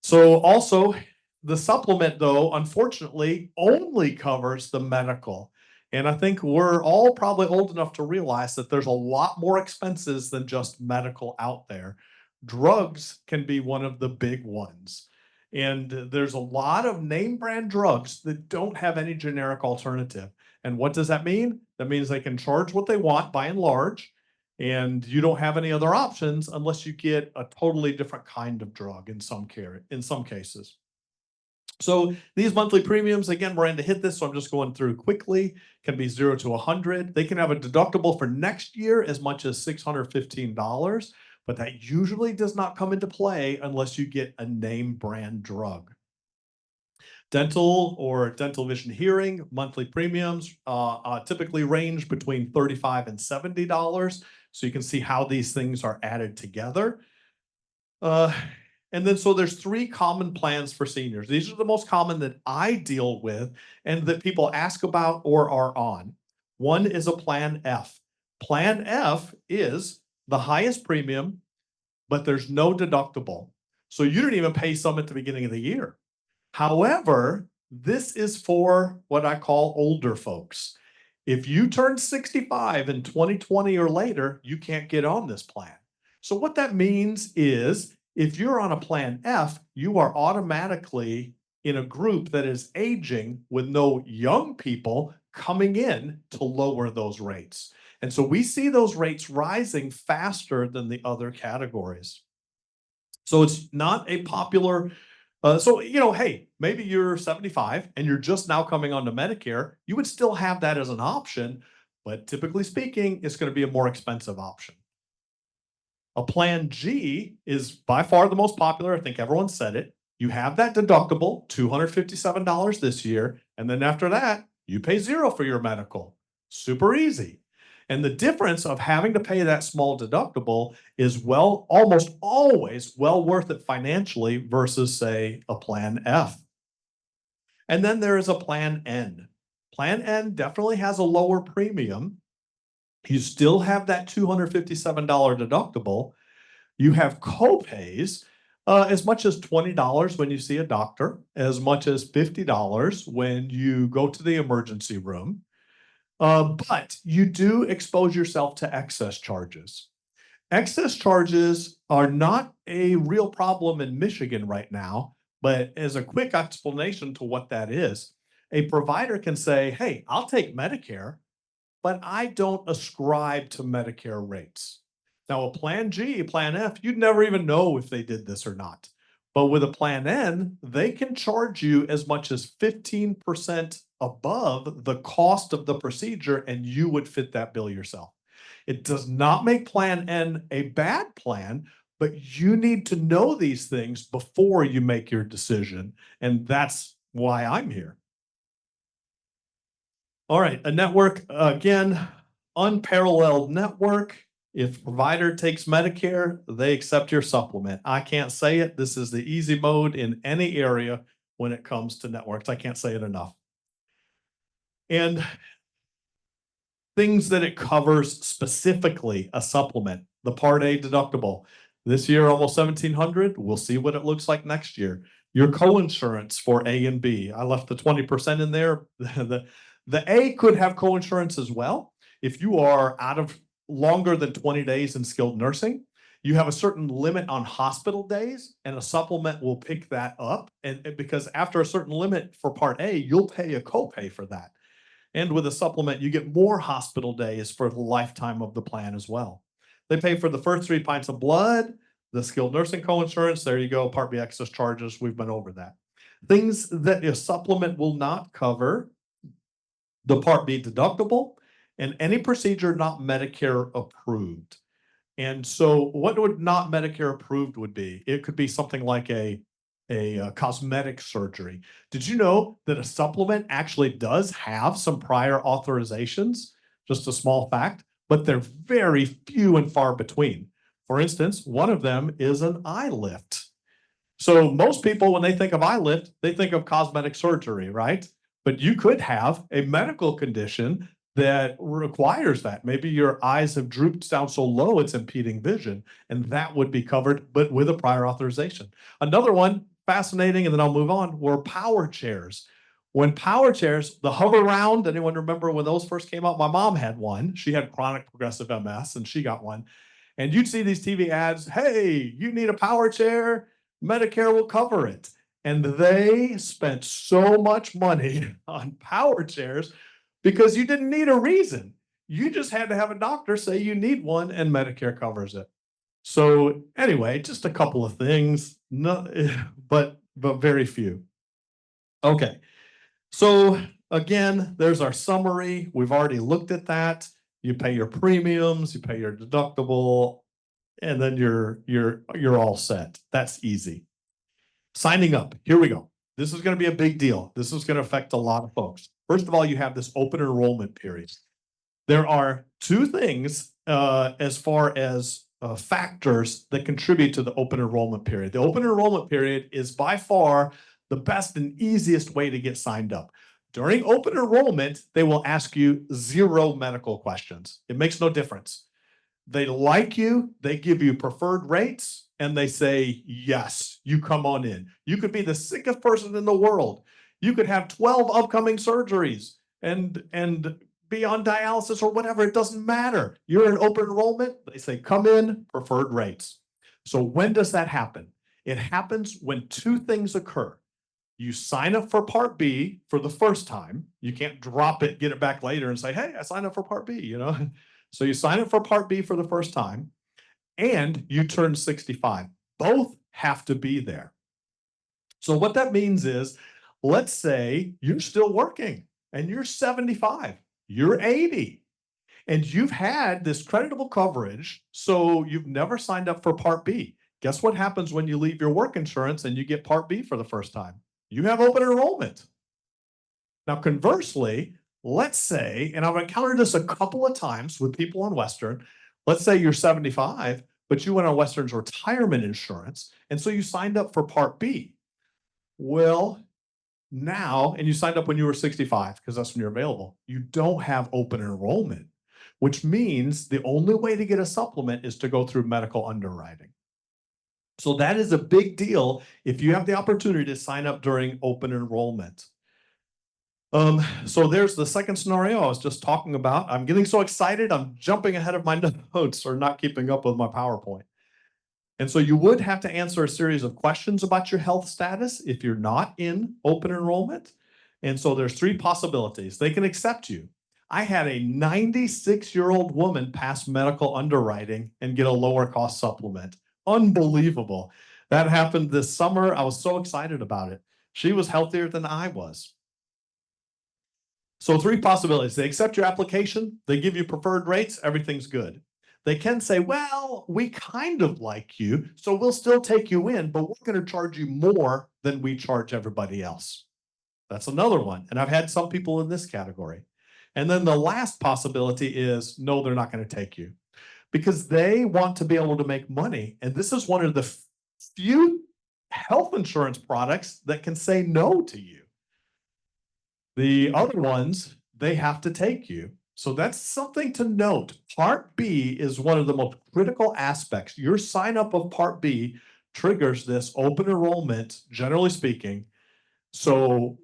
So also, the supplement, though, unfortunately, only covers the medical. And I think we're all probably old enough to realize that there's a lot more expenses than just medical out there. Drugs can be one of the big ones. And there's a lot of name brand drugs that don't have any generic alternative. And what does that mean? That means they can charge what they want by and large. And you don't have any other options unless you get a totally different kind of drug in some cases. So these monthly premiums, again, Miranda hit this, so I'm just going through quickly, can be 0 to 100. They can have a deductible for next year as much as $615, but that usually does not come into play unless you get a name brand drug. Dental or dental vision hearing, monthly premiums typically range between $35 and $70. So you can see how these things are added together. And then so there's three common plans for seniors. These are the most common that I deal with and that people ask about or are on. One is a Plan F. Plan F is the highest premium, but there's no deductible. So you don't even pay some at the beginning of the year. However, this is for what I call older folks. If you turn 65 in 2020 or later, you can't get on this plan. So what that means is if you're on a Plan F, you are automatically in a group that is aging with no young people coming in to lower those rates. And so we see those rates rising faster than the other categories. So it's not a popular, hey, maybe you're 75 and you're just now coming onto Medicare, you would still have that as an option, but typically speaking, it's going to be a more expensive option. A Plan G is by far the most popular. I think everyone said it. You have that deductible, $257 this year, and then after that, you pay zero for your medical. Super easy. And the difference of having to pay that small deductible is almost always well worth it financially versus, say, a Plan F. And then there is a Plan N. Plan N definitely has a lower premium. You still have that $257 deductible. You have copays as much as $20 when you see a doctor, as much as $50 when you go to the emergency room. But you do expose yourself to excess charges. Excess charges are not a real problem in Michigan right now, but as a quick explanation to what that is, a provider can say, hey, I'll take Medicare, but I don't ascribe to Medicare rates. Now, a Plan G, Plan F, you'd never even know if they did this or not. But with a Plan N, they can charge you as much as 15% above the cost of the procedure, and you would fit that bill yourself. It does not make Plan N a bad plan, but you need to know these things before you make your decision. And that's why I'm here. All right, a network, again, unparalleled network. If provider takes Medicare, they accept your supplement. I can't say it. This is the easy mode in any area when it comes to networks. I can't say it enough. And things that it covers specifically, a supplement, the Part A deductible. This year, almost $1,700. We'll see what it looks like next year. Your coinsurance for A and B. I left the 20% in there. The A could have coinsurance as well. If you are out of longer than 20 days in skilled nursing, you have a certain limit on hospital days, and a supplement will pick that up. And because after a certain limit for Part A, you'll pay a copay for that. And with a supplement, you get more hospital days for the lifetime of the plan as well. They pay for the first 3 pints of blood, the skilled nursing coinsurance. There you go, Part B excess charges. We've been over that. Things that a supplement will not cover: the Part B deductible and any procedure not Medicare approved. And so what would not Medicare approved would be? It could be something like a cosmetic surgery. Did you know that a supplement actually does have some prior authorizations? Just a small fact, but they're very few and far between. For instance, one of them is an eye lift. So most people, when they think of eye lift, they think of cosmetic surgery, right? But you could have a medical condition that requires that. Maybe your eyes have drooped down so low it's impeding vision, and that would be covered, but with a prior authorization. Another one, fascinating, and then I'll move on, were power chairs. When power chairs, the hover round, anyone remember when those first came out? My mom had one. She had chronic progressive MS, and she got one. And you'd see these TV ads, hey, you need a power chair, Medicare will cover it. And they spent so much money on power chairs because you didn't need a reason. You just had to have a doctor say you need one, and Medicare covers it. So anyway, just a couple of things, but very few. Okay, so again, there's our summary. We've already looked at that. You pay your premiums, you pay your deductible, and then you're all set. That's easy. Signing up, here we go. This is going to be a big deal. This is going to affect a lot of folks. First of all, you have this open enrollment period. There are two things as far as factors that contribute to the open enrollment period. The open enrollment period is by far the best and easiest way to get signed up. During open enrollment, they will ask you 0 medical questions. It makes no difference. They like you, they give you preferred rates, and they say, yes, you come on in. You could be the sickest person in the world. You could have 12 upcoming surgeries and be on dialysis or whatever. It doesn't matter. You're in open enrollment. They say, come in, preferred rates. So when does that happen? It happens when 2 things occur. You sign up for Part B for the first time. You can't drop it, get it back later and say, hey, I signed up for Part B, you know? So you sign up for Part B for the first time and you turn 65. Both have to be there. So what that means is, let's say you're still working and you're 75, you're 80, and you've had this creditable coverage, so you've never signed up for Part B. Guess what happens when you leave your work insurance and you get Part B for the first time? You have open enrollment. Now, conversely, let's say, and I've encountered this a couple of times with people on Western, let's say you're 75, but you went on Western's retirement insurance, and so you signed up for Part B. Well, now, and you signed up when you were 65, because that's when you're available, you don't have open enrollment, which means the only way to get a supplement is to go through medical underwriting. So that is a big deal if you have the opportunity to sign up during open enrollment. So there's the second scenario I was just talking about. I'm getting so excited, I'm jumping ahead of my notes or not keeping up with my PowerPoint. And so you would have to answer a series of questions about your health status if you're not in open enrollment. And so there's 3 possibilities. They can accept you. I had a 96-year-old woman pass medical underwriting and get a lower cost supplement. Unbelievable. That happened this summer. I was so excited about it. She was healthier than I was. So 3 possibilities. They accept your application. They give you preferred rates. Everything's good. They can say, well, we kind of like you, so we'll still take you in, but we're going to charge you more than we charge everybody else. That's another one. And I've had some people in this category. And then the last possibility is, no, they're not going to take you because they want to be able to make money. And this is one of the few health insurance products that can say no to you. The other ones, they have to take you. So that's something to note. Part B is one of the most critical aspects. Your sign up of Part B triggers this open enrollment, generally speaking. So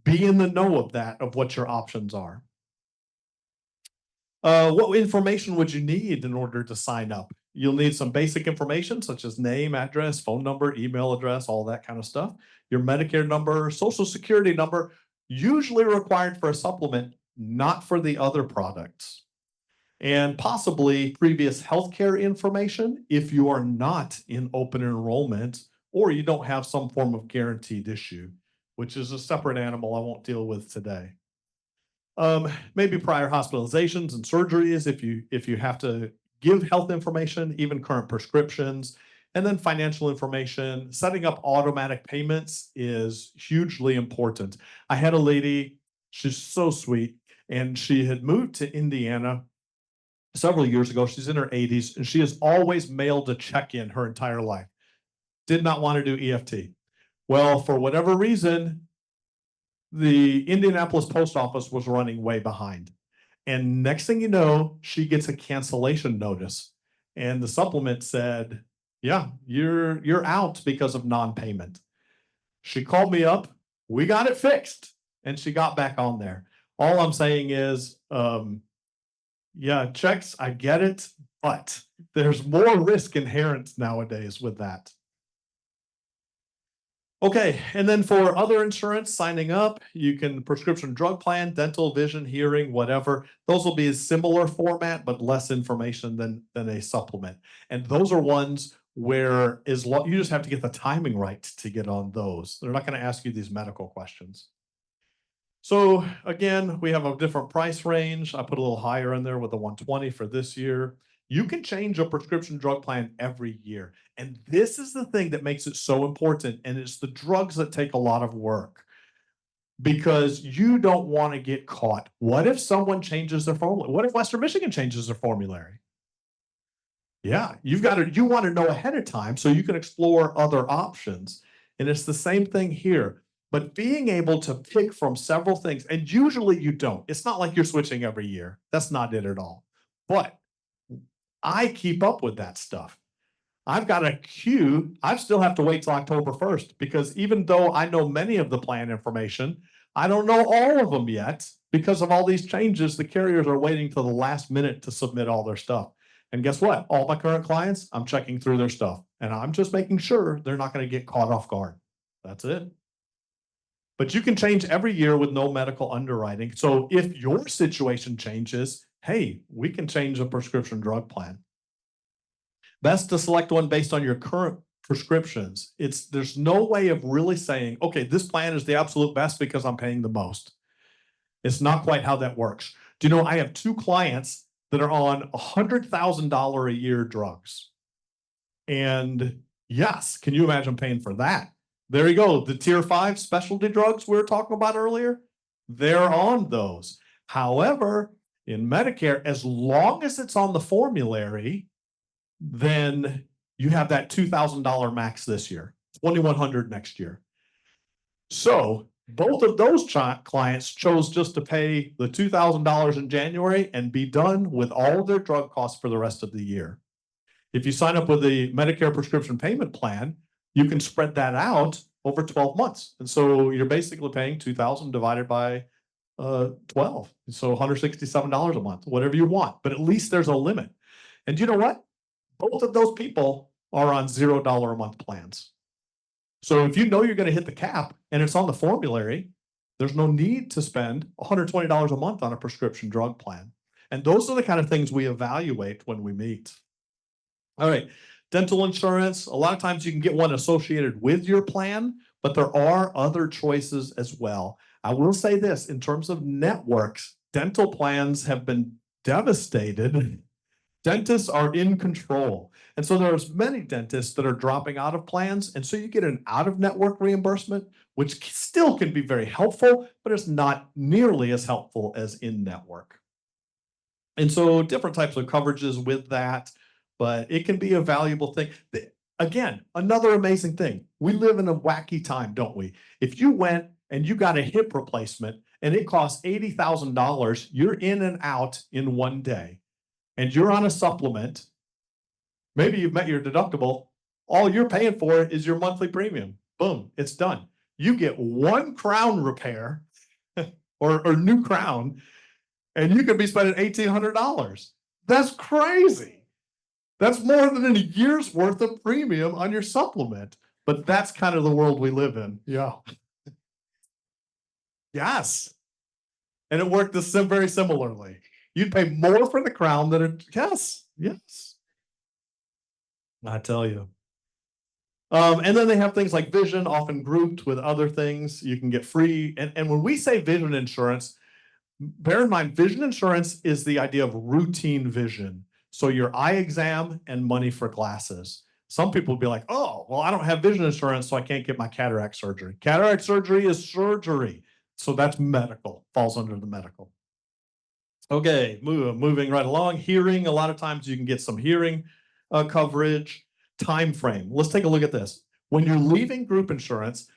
be in the know of that, of what your options are. What information would you need in order to sign up? You'll need some basic information such as name, address, phone number, email address, all that kind of stuff. Your Medicare number, Social Security number, usually required for a supplement, not for the other products. And possibly previous healthcare information if you are not in open enrollment or you don't have some form of guaranteed issue, which is a separate animal I won't deal with today. Maybe prior hospitalizations and surgeries if you have to give health information, even current prescriptions, and then financial information. Setting up automatic payments is hugely important. I had a lady, she's so sweet, and she had moved to Indiana several years ago. She's in her 80s, and she has always mailed a check-in her entire life. Did not want to do EFT. Well, for whatever reason, the Indianapolis post office was running way behind. And next thing you know, she gets a cancellation notice. And the supplement said, yeah, you're out because of non-payment. She called me up. We got it fixed. And she got back on there. All I'm saying is, yeah, checks, I get it, but there's more risk inherent nowadays with that. Okay, and then for other insurance, signing up, you can prescription drug plan, dental, vision, hearing, whatever. Those will be a similar format, but less information than a supplement. And those are ones where you just have to get the timing right to get on those. They're not going to ask you these medical questions. So again, we have a different price range. I put a little higher in there with the 120 for this year. You can change a prescription drug plan every year. And this is the thing that makes it so important. And it's the drugs that take a lot of work because you don't want to get caught. What if someone changes their formulary? What if Western Michigan changes their formulary? Yeah, you want to know ahead of time so you can explore other options. And it's the same thing here. But being able to pick from several things, and usually you don't. It's not like you're switching every year. That's not it at all. But I keep up with that stuff. I've got a queue. I still have to wait till October 1st because even though I know many of the plan information, I don't know all of them yet because of all these changes. The carriers are waiting till the last minute to submit all their stuff. And guess what? All my current clients, I'm checking through their stuff and I'm just making sure they're not going to get caught off guard. That's it. But you can change every year with no medical underwriting. So if your situation changes, hey, we can change a prescription drug plan. Best to select one based on your current prescriptions. There's no way of really saying, okay, this plan is the absolute best because I'm paying the most. It's not quite how that works. Do you know, I have 2 clients that are on $100,000 a year drugs. And yes, can you imagine paying for that? There you go. The tier 5 specialty drugs we were talking about earlier, they're on those. However, in Medicare, as long as it's on the formulary, then you have that $2,000 max this year, $2,100 next year. So both of those clients chose just to pay the $2,000 in January and be done with all of their drug costs for the rest of the year. If you sign up with the Medicare prescription payment plan, you can spread that out over 12 months. And so you're basically paying $2,000 divided by 12. So $167 a month, whatever you want, but at least there's a limit. And you know what? Both of those people are on $0 a month plans. So if you know you're going to hit the cap and it's on the formulary, there's no need to spend $120 a month on a prescription drug plan. And those are the kind of things we evaluate when we meet. All right, dental insurance. A lot of times you can get one associated with your plan, but there are other choices as well. I will say this, in terms of networks, dental plans have been devastated. Dentists are in control. And so there's many dentists that are dropping out of plans. And so you get an out-of-network reimbursement, which still can be very helpful, but it's not nearly as helpful as in-network. And so different types of coverages with that, but it can be a valuable thing. Again, another amazing thing. We live in a wacky time, don't we? If you went and you got a hip replacement and it costs $80,000, you're in and out in one day. And you're on a supplement, maybe you've met your deductible, all you're paying for is your monthly premium. Boom, it's done. You get one crown repair or new crown, and you could be spending $1,800. That's crazy. That's more than a year's worth of premium on your supplement. But that's kind of the world we live in. Yeah. Yes. And it worked very similarly. You'd pay more for the crown than it. Yes. I tell you. And then they have things like vision, often grouped with other things. You can get free. And when we say vision insurance, bear in mind, vision insurance is the idea of routine vision. So your eye exam and money for glasses. Some people will be like, oh, well, I don't have vision insurance, so I can't get my cataract surgery. Cataract surgery is surgery. So that's medical, falls under the medical. Okay, moving right along. Hearing, a lot of times you can get some hearing coverage. Time frame. Let's take a look at this. When you're leaving group insurance,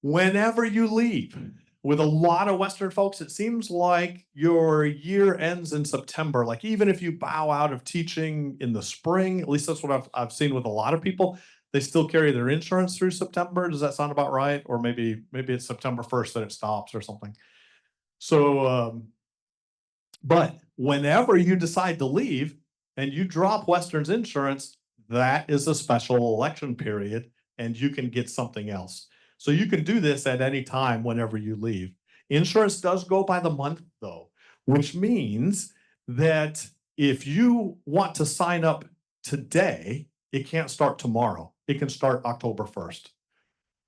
whenever you leave, with a lot of Western folks, it seems like your year ends in September. Like even if you bow out of teaching in the spring, at least that's what I've seen with a lot of people, they still carry their insurance through September. Does that sound about right? Or maybe it's September 1st that it stops or something. So, but whenever you decide to leave and you drop Western's insurance, that is a special election period and you can get something else. So you can do this at any time whenever you leave. Insurance does go by the month though, which means that if you want to sign up today, it can't start tomorrow. It can start October 1st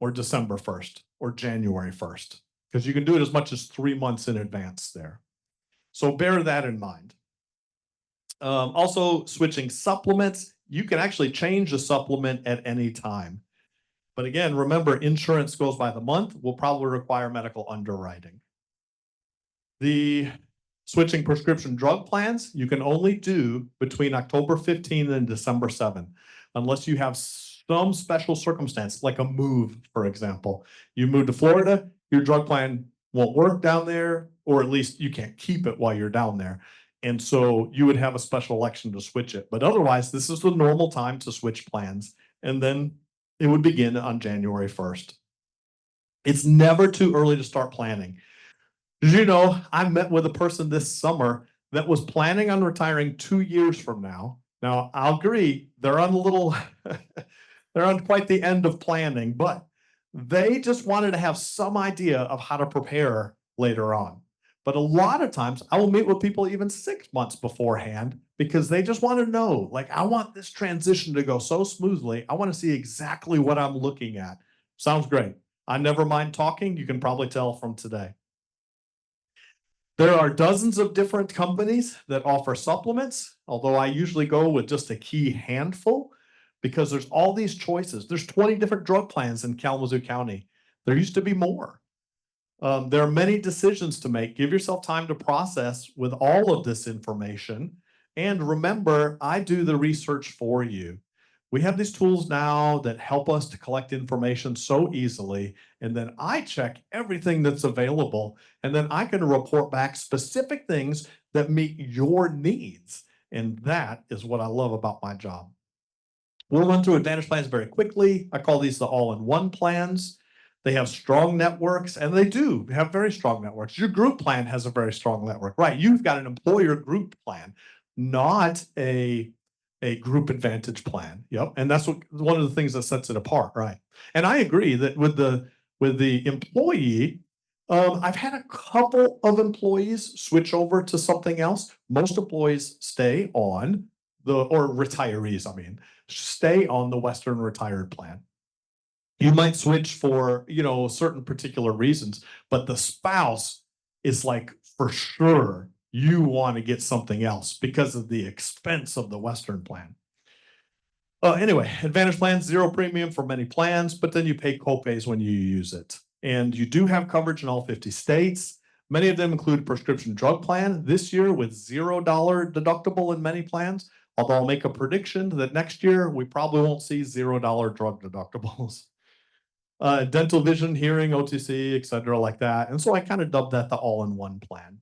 or December 1st or January 1st, because you can do it as much as 3 months in advance there. So bear that in mind. Also switching supplements, you can actually change the supplement at any time. But again, remember, insurance goes by the month, will probably require medical underwriting. The switching prescription drug plans, you can only do between October 15 and December 7, unless you have some special circumstance, like a move, for example. You move to Florida, your drug plan won't work down there, or at least you can't keep it while you're down there. And so you would have a special election to switch it. But otherwise, this is the normal time to switch plans. And then it would begin on January 1st. It's never too early to start planning. Did you know, I met with a person this summer that was planning on retiring 2 years from now. Now, I'll agree, they're on a little, they're on quite the end of planning, but they just wanted to have some idea of how to prepare later on. But a lot of times I will meet with people even 6 months beforehand because they just want to know, like, I want this transition to go so smoothly. I want to see exactly what I'm looking at. Sounds great. I never mind talking. You can probably tell from today. There are dozens of different companies that offer supplements, although I usually go with just a key handful because there's all these choices. There's 20 different drug plans in Kalamazoo County. There used to be more. There are many decisions to make. Give yourself time to process with all of this information. And remember, I do the research for you. We have these tools now that help us to collect information so easily. And then I check everything that's available. And then I can report back specific things that meet your needs. And that is what I love about my job. We'll run through Advantage plans very quickly. I call these the all-in-one plans. They have strong networks, and they do have very strong networks. Your group plan has a very strong network, right? You've got an employer group plan, not a group advantage plan. Yep. And that's one of the things that sets it apart, right? And I agree that with the employee, I've had a couple of employees switch over to something else. Most employees stay on or retirees, I mean, stay on the Western Retired Plan. You might switch for, certain particular reasons, but the spouse is like, for sure, you want to get something else because of the expense of the Western plan. Anyway, Advantage plans, zero premium for many plans, but then you pay copays when you use it. And you do have coverage in all 50 states. Many of them include prescription drug plan this year with $0 deductible in many plans. Although I'll make a prediction that next year we probably won't see $0 drug deductibles. Dental, vision, hearing, OTC, et cetera, like that. And so I kind of dubbed that the all-in-one plan.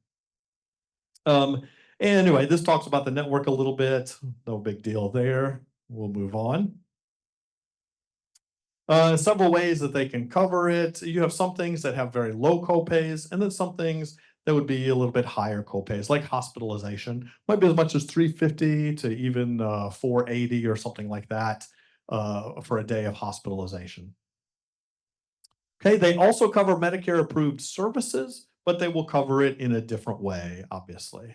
Anyway, this talks about the network a little bit. No big deal there. We'll move on. Several ways that they can cover it. You have some things that have very low copays, and then some things that would be a little bit higher copays, like hospitalization. Might be as much as $350 to even $480 or something like that for a day of hospitalization. Okay, they also cover Medicare approved services, but they will cover it in a different way, obviously.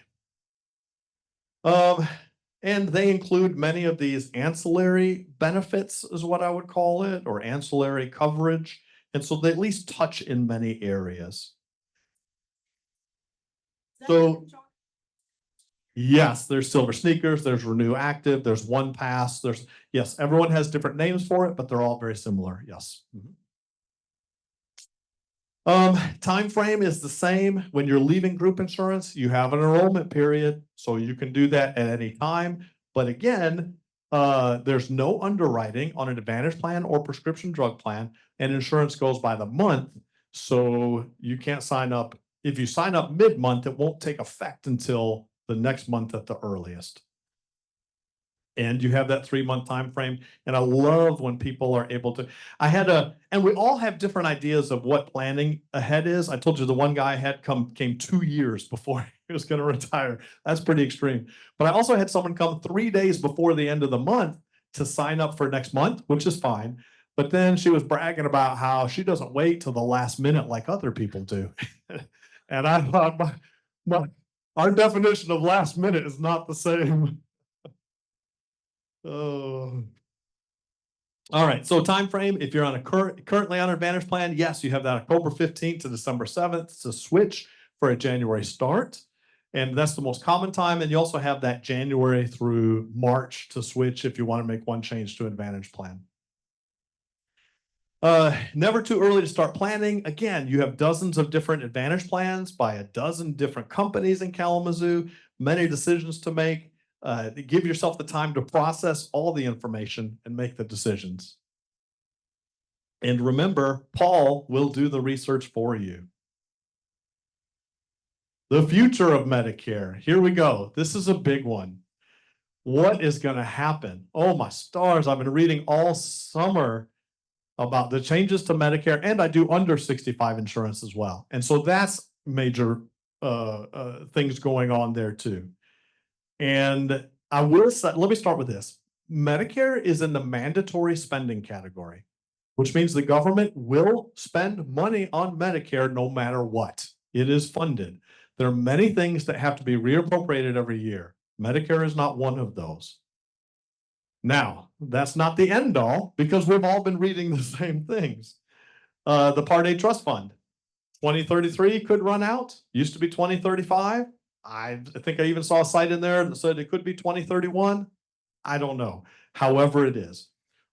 And they include many of these ancillary benefits, is what I would call it, or ancillary coverage. And so they at least touch in many areas. So, yes, there's Silver Sneakers, there's Renew Active, there's One Pass, yes, everyone has different names for it, but they're all very similar, yes. Time frame is the same. When you're leaving group insurance, you have an enrollment period, so you can do that at any time. But again, there's no underwriting on an Advantage plan or prescription drug plan, and insurance goes by the month. So you can't sign up. If you sign up mid-month, it won't take effect until the next month at the earliest. And you have that 3-month time frame. And I love when people are able to, and we all have different ideas of what planning ahead is. I told you the one guy I had came 2 years before he was going to retire. That's pretty extreme. But I also had someone come 3 days before the end of the month to sign up for next month, which is fine. But then she was bragging about how she doesn't wait till the last minute like other people do. And I thought, our definition of last minute is not the same. Oh. All right. So time frame, if you're on a currently on an Advantage plan, yes, you have that October 15th to December 7th to switch for a January start. And that's the most common time. And you also have that January through March to switch if you want to make one change to Advantage plan. Never too early to start planning. Again, you have dozens of different Advantage plans by a dozen different companies in Kalamazoo, many decisions to make. Give yourself the time to process all the information and make the decisions. And remember, Paul will do the research for you. The future of Medicare. Here we go. This is a big one. What is going to happen? Oh, my stars. I've been reading all summer about the changes to Medicare, and I do under 65 insurance as well. And so that's major things going on there too. And I will say, let me start with this. Medicare is in the mandatory spending category, which means the government will spend money on Medicare no matter what. It is funded. There are many things that have to be reappropriated every year. Medicare is not one of those. Now, that's not the end all, because we've all been reading the same things. The Part A trust fund, 2033 could run out, used to be 2035. I think I even saw a site in there that said it could be 2031. I don't know. However it is.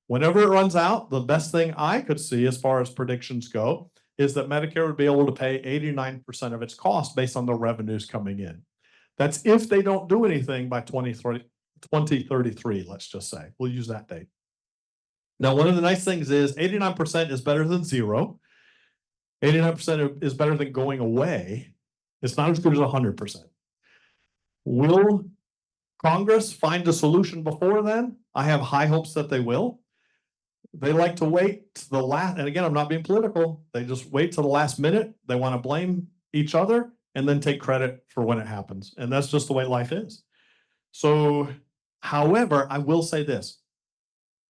Whenever it runs out, the best thing I could see as far as predictions go is that Medicare would be able to pay 89% of its cost based on the revenues coming in. That's if they don't do anything by 2033, let's just say. We'll use that date. Now, one of the nice things is 89% is better than zero. 89% is better than going away. It's not as good as 100%. Will Congress find a solution before then? I have high hopes that they will. They like to wait to the last, and again, I'm not being political. They just wait to the last minute. They want to blame each other and then take credit for when it happens. And that's just the way life is. So, however, I will say this.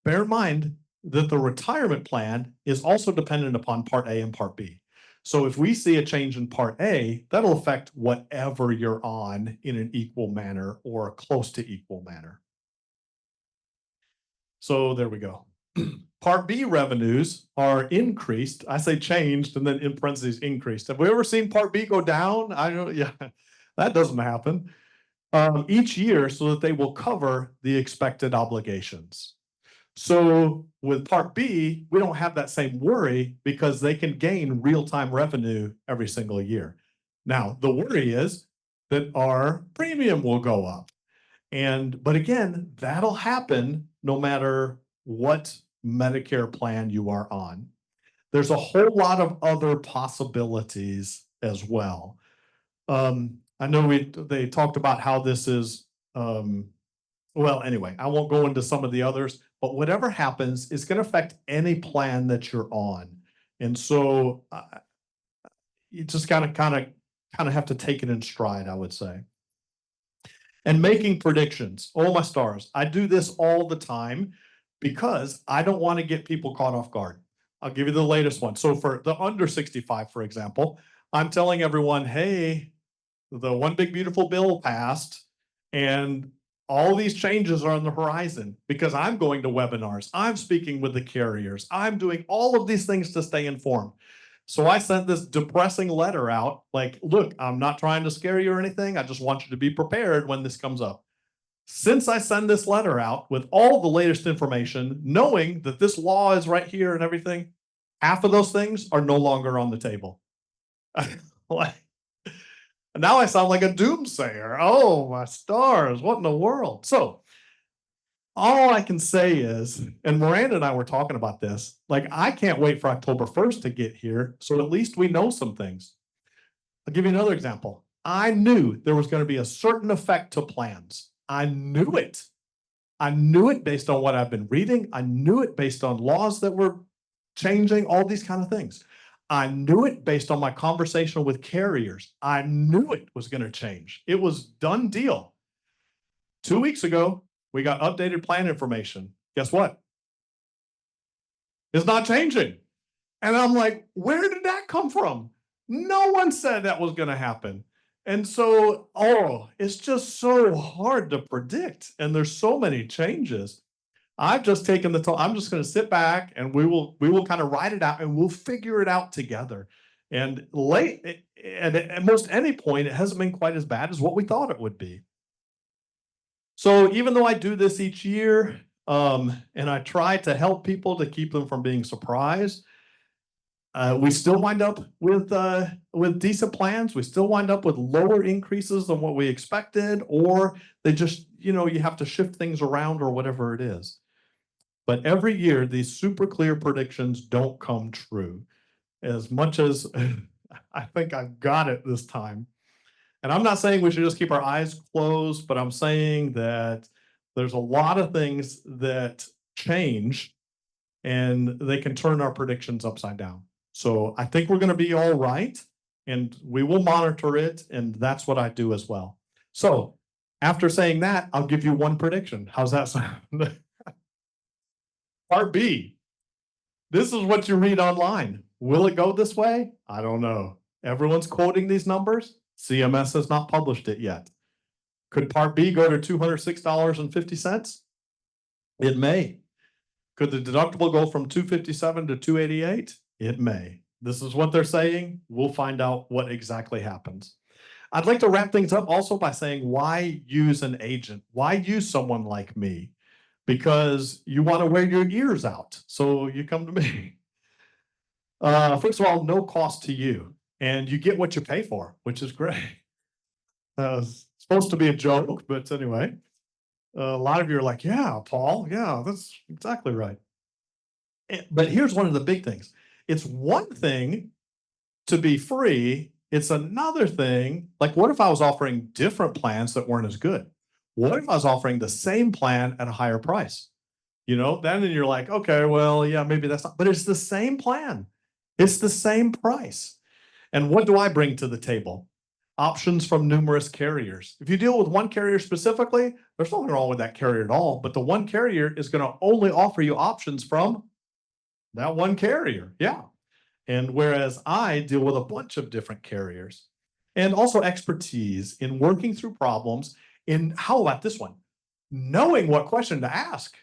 Bear in mind that the retirement plan is also dependent upon Part A and Part B. So if we see a change in Part A, that'll affect whatever you're on in an equal manner or close to equal manner. So there we go. Part B revenues are increased. I say changed and then in parentheses increased. Have we ever seen Part B go down? I don't, yeah, that doesn't happen. Each year so that they will cover the expected obligations. So with Part B, we don't have that same worry because they can gain real-time revenue every single year. Now, the worry is that our premium will go up. But again, that'll happen no matter what Medicare plan you are on. There's a whole lot of other possibilities as well. I know they talked about how this is, well, anyway, I won't go into some of the others, but whatever happens is going to affect any plan that you're on. And so you just kind of have to take it in stride, I would say. And making predictions. Oh, my stars. I do this all the time because I don't want to get people caught off guard. I'll give you the latest one. So for the under 65, for example, I'm telling everyone, hey, the One Big Beautiful Bill passed and all these changes are on the horizon because I'm going to webinars. I'm speaking with the carriers. I'm doing all of these things to stay informed. So I sent this depressing letter out like, look, I'm not trying to scare you or anything. I just want you to be prepared when this comes up. Since I send this letter out with all the latest information, knowing that this law is right here and everything, half of those things are no longer on the table. Now I sound like a doomsayer. Oh, my stars. What in the world? So all I can say is, and Miranda and I were talking about this, like I can't wait for October 1st to get here. So at least we know some things. I'll give you another example. I knew there was going to be a certain effect to plans. I knew it. I knew it based on what I've been reading. I knew it based on laws that were changing, all these kind of things. I knew it based on my conversation with carriers. I knew it was going to change. It was done deal. 2 weeks ago, we got updated plan information. Guess what? It's not changing. And I'm like, where did that come from? No one said that was going to happen. And so, it's just so hard to predict. And there's so many changes. I've just taken the time. I'm just going to sit back and we will kind of ride it out and we'll figure it out together. And late, at most any point, it hasn't been quite as bad as what we thought it would be. So even though I do this each year, and I try to help people to keep them from being surprised, we still wind up with decent plans. We still wind up with lower increases than what we expected, or they just, you have to shift things around or whatever it is. But every year, these super clear predictions don't come true. As much as I think I've got it this time. And I'm not saying we should just keep our eyes closed, but I'm saying that there's a lot of things that change and they can turn our predictions upside down. So I think we're going to be all right and we will monitor it. And that's what I do as well. So after saying that, I'll give you one prediction. How's that sound? Part B. This is what you read online. Will it go this way? I don't know. Everyone's quoting these numbers. CMS has not published it yet. Could Part B go to $206.50? It may. Could the deductible go from $257 to $288? It may. This is what they're saying. We'll find out what exactly happens. I'd like to wrap things up also by saying, why use an agent? Why use someone like me? Because you want to wear your ears out. So you come to me. First of all, no cost to you. And you get what you pay for, which is great. It's supposed to be a joke, but anyway. A lot of you are like, yeah, Paul, yeah, that's exactly right. But here's one of the big things. It's one thing to be free. It's another thing. Like, what if I was offering different plans that weren't as good? What if I was offering the same plan at a higher price? Then you're like, okay, well, yeah, maybe that's not, but it's the same plan. It's the same price. And what do I bring to the table? Options from numerous carriers. If you deal with one carrier specifically, there's nothing wrong with that carrier at all, but the one carrier is going to only offer you options from that one carrier. Yeah. And whereas I deal with a bunch of different carriers and also expertise in working through problems in, how about this one? Knowing what question to ask.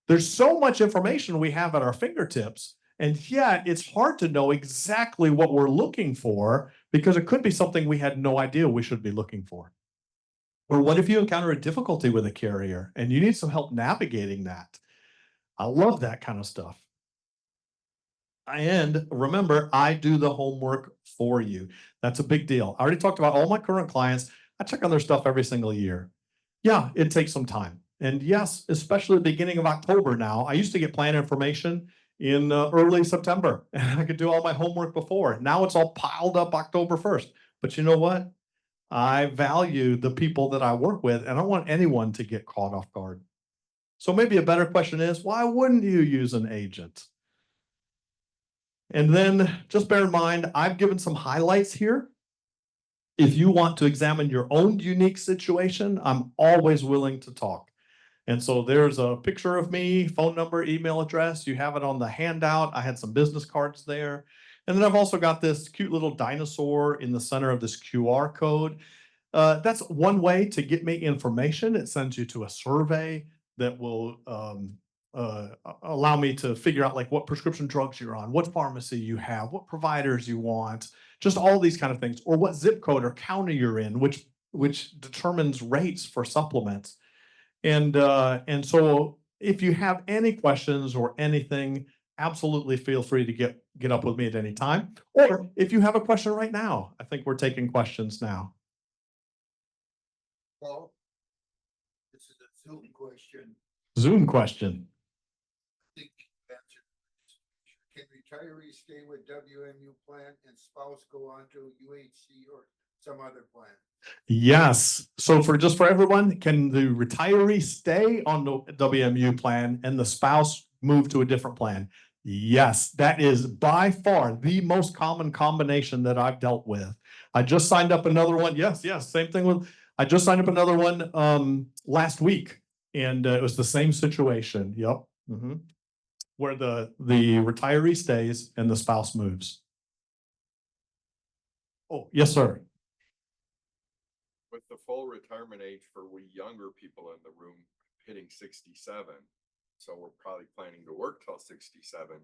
There's so much information we have at our fingertips, and yet it's hard to know exactly what we're looking for because it could be something we had no idea we should be looking for. Or what if you encounter a difficulty with a carrier and you need some help navigating that? I love that kind of stuff. And remember, I do the homework for you. That's a big deal. I already talked about all my current clients. I check on their stuff every single year. Yeah, it takes some time. And yes, especially the beginning of October now. I used to get plan information in early September, and I could do all my homework before. Now it's all piled up October 1st. But you know what? I value the people that I work with, and I don't want anyone to get caught off guard. So maybe a better question is, why wouldn't you use an agent? And then just bear in mind, I've given some highlights here. If you want to examine your own unique situation, I'm always willing to talk. And so there's a picture of me, phone number, email address. You have it on the handout. I had some business cards there. And then I've also got this cute little dinosaur in the center of this QR code. That's one way to get me information. It sends you to a survey that will allow me to figure out like what prescription drugs you're on, what pharmacy you have, what providers you want, just all these kind of things, or what zip code or county you're in, which determines rates for supplements. And so if you have any questions or anything, absolutely feel free to get up with me at any time. Or if you have a question right now, I think we're taking questions now. Well, this is a Zoom question. Zoom question. I think you answered. Can retirees stay with WMU plan and spouse go on to UHC or some other plan? Yes. So for everyone, can the retiree stay on the WMU plan and the spouse move to a different plan? Yes, that is by far the most common combination that I've dealt with. I just signed up another one. Yes, same thing with, I just signed up another one last week, and it was the same situation. Yep. Where the retiree stays and the spouse moves. Oh, yes, sir. With the full retirement age for we younger people in the room hitting 67, so we're probably planning to work till 67.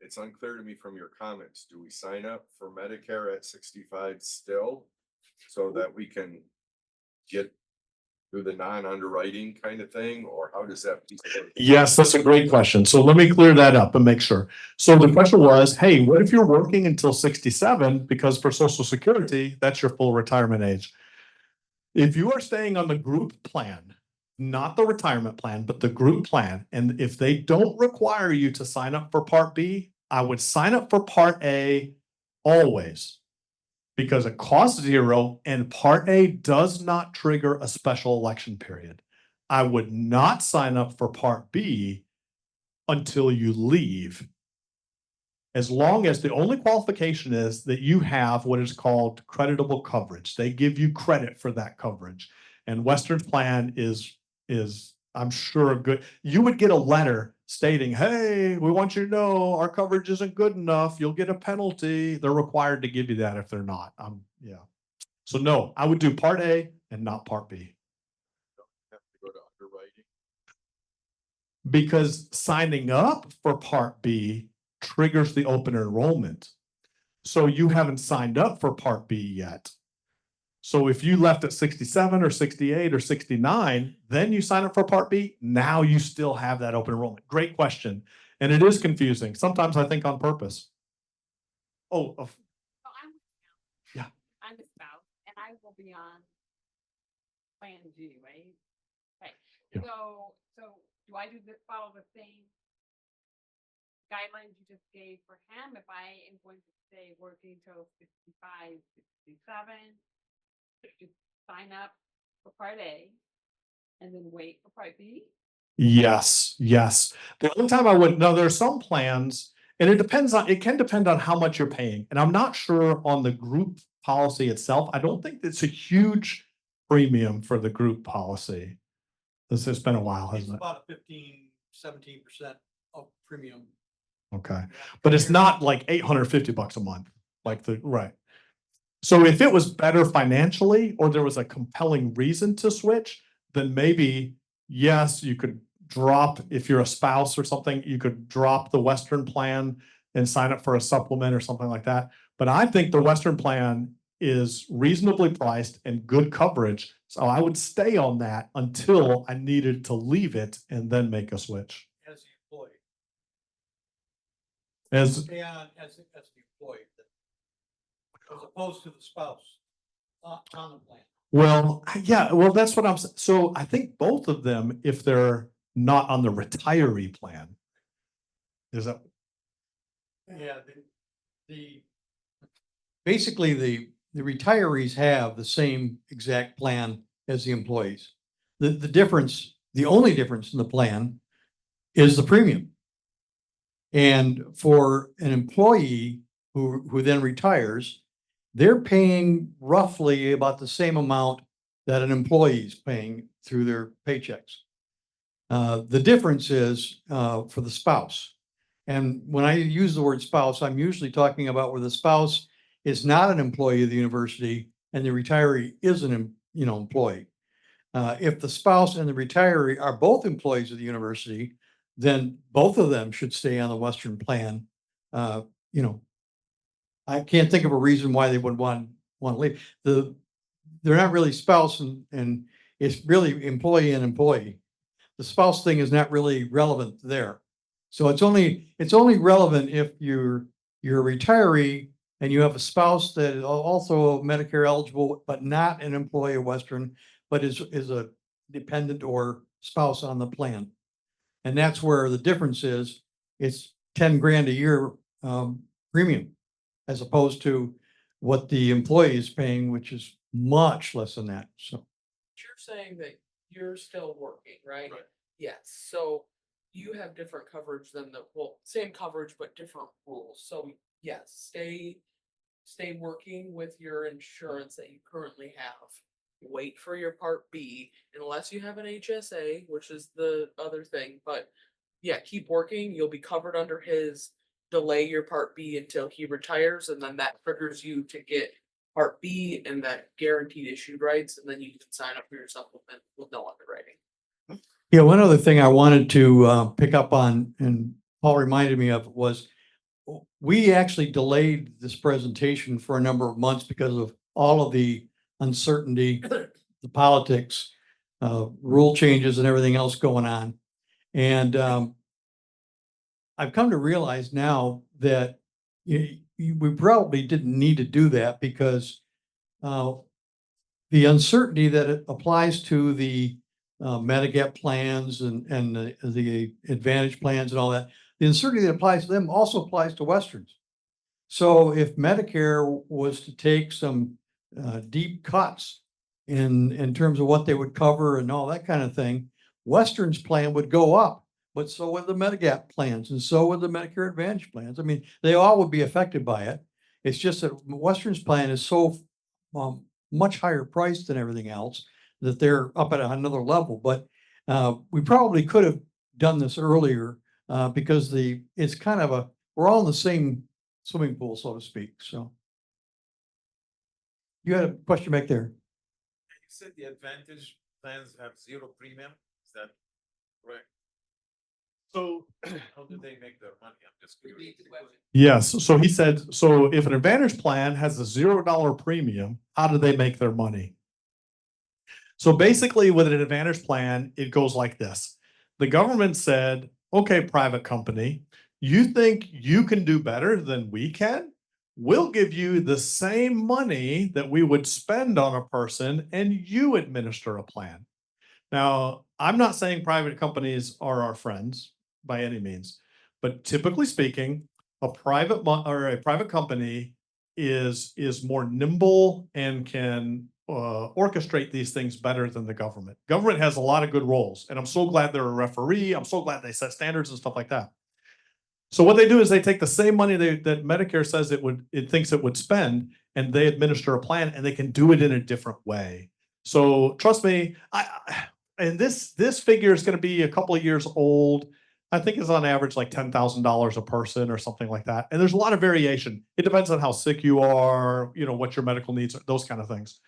it's unclear to me from your comments. Do we sign up for Medicare at 65 still? So that we can get through the non-underwriting kind of thing, or how does that piece work? Yes, that's a great question. So let me clear that up and make sure. So the question was, hey, what if you're working until 67? Because for Social Security, that's your full retirement age. If you are staying on the group plan, not the retirement plan, but the group plan, and if they don't require you to sign up for Part B, I would sign up for Part A always. Because it costs zero and Part A does not trigger a special election period. I would not sign up for Part B until you leave. As long as the only qualification is that you have what is called creditable coverage. They give you credit for that coverage. And Western's plan is I'm sure good. You would get a letter stating, hey, we want you to know our coverage isn't good enough. You'll get a penalty. They're required to give you that if they're not. Yeah. So no, I would do Part A and not Part B. Have to go to underwriting. Because signing up for Part B triggers the open enrollment. So you haven't signed up for Part B yet. So if you left at 67 or 68 or 69, then you sign up for Part B. Now you still have that open enrollment. Great question. And it is confusing. Sometimes I think on purpose. Oh, yeah. I'm a spouse and I will be on Plan G, right? Okay. Yeah. So do I follow the same guidelines you just gave for him if I am going to stay working till 65, 67? Just sign up for Part A and then wait for Part B? Yes. The only time I wouldn't, no, there are some plans, and it can depend on how much you're paying. And I'm not sure on the group policy itself. I don't think it's a huge premium for the group policy. This has been a while, It's hasn't it? about 15-17% of premium. Okay, but it's not like $850 a month, right. So if it was better financially, or there was a compelling reason to switch, then maybe, yes, you could drop, if you're a spouse or something, you could drop the Western plan and sign up for a supplement or something like that. But I think the Western plan is reasonably priced and good coverage. So I would stay on that until I needed to leave it and then make a switch. As the employee. As Stay on as the employee. As opposed to the spouse on the plan. well, yeah, well, that's what I'm saying. So I think both of them, if they're not on the retiree plan. Is that? Yeah, the Basically, the retirees have the same exact plan as the employees. The difference, the only difference in the plan is the premium. And for an employee who then retires, they're paying roughly about the same amount that an employee is paying through their paychecks. The difference is for the spouse. And when I use the word spouse, I'm usually talking about where the spouse is not an employee of the university and the retiree is an employee. If the spouse and the retiree are both employees of the university, then both of them should stay on the Western plan. I can't think of a reason why they would want to leave. They're not really spouse and it's really employee and employee. The spouse thing is not really relevant there. So it's only relevant if you're a retiree and you have a spouse that is also Medicare eligible, but not an employee of Western, but is a dependent or spouse on the plan. And that's where the difference is. It's 10 grand a year premium, as opposed to what the employee is paying, which is much less than that. So You're saying that you're still working, right? Right. Yes, so you have different coverage than same coverage, but different rules. So yes, stay working with your insurance that you currently have. Wait for your Part B unless you have an HSA, which is the other thing, but yeah, keep working. You'll be covered under his delay your Part B until he retires, and then that triggers you to get Part B and that guaranteed issued rights, and then you can sign up for your supplement with no underwriting. yeah, one other thing I wanted to pick up on, and Paul reminded me of, was we actually delayed this presentation for a number of months because of all of the uncertainty, the politics, rule changes and everything else going on. And I've come to realize now that we probably didn't need to do that because the uncertainty that it applies to the Medigap plans and the Advantage plans and all that, the uncertainty that applies to them also applies to Westerns. So if Medicare was to take some deep cuts in terms of what they would cover and all that kind of thing, Western's plan would go up, but so would the Medigap plans and so would the Medicare Advantage plans. I mean, they all would be affected by it. It's just that Western's plan is so much higher priced than everything else that they're up at another level. But we probably could have done this earlier because it's kind of we're all in the same swimming pool, so to speak. So you had a question back there. You said the Advantage plans have zero premium. Is that correct? So How do they make their money? I'm just curious. yes, so he said, so if an Advantage plan has a $0 premium, how do they make their money? So basically with an Advantage plan, it goes like this. The government said, okay, private company, you think you can do better than we can? We'll give you the same money that we would spend on a person and you administer a plan. Now, I'm not saying private companies are our friends by any means, but typically speaking, a private company is more nimble and can orchestrate these things better than the government. Government has a lot of good roles, and I'm so glad they're a referee. I'm so glad they set standards and stuff like that. So what they do is they take the same money that Medicare says it thinks it would spend, and they administer a plan, and they can do it in a different way. So trust me, and this figure is going to be a couple of years old. I think it's on average like $10,000 a person or something like that. And there's a lot of variation. It depends on how sick you are, what your medical needs are, those kind of things.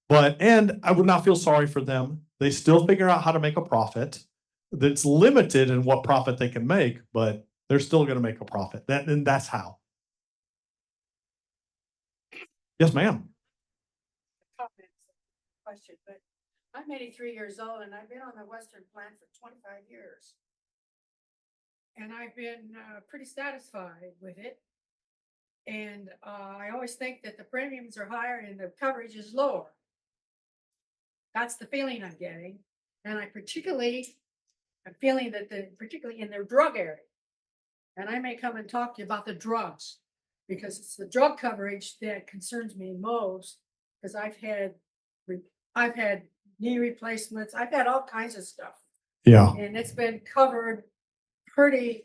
And I would not feel sorry for them. They still figure out how to make a profit that's limited in what profit they can make, but they're still going to make a profit. And that's how. Yes, ma'am. Question, but I'm 83 years old and I've been on the Western plan for 25 years. And I've been pretty satisfied with it. And I always think that the premiums are higher and the coverage is lower. That's the feeling I'm getting. And I'm feeling that particularly in their drug area. And I may come and talk to you about the drugs because it's the drug coverage that concerns me most because I've had knee replacements. I've had all kinds of stuff. Yeah. And it's been covered pretty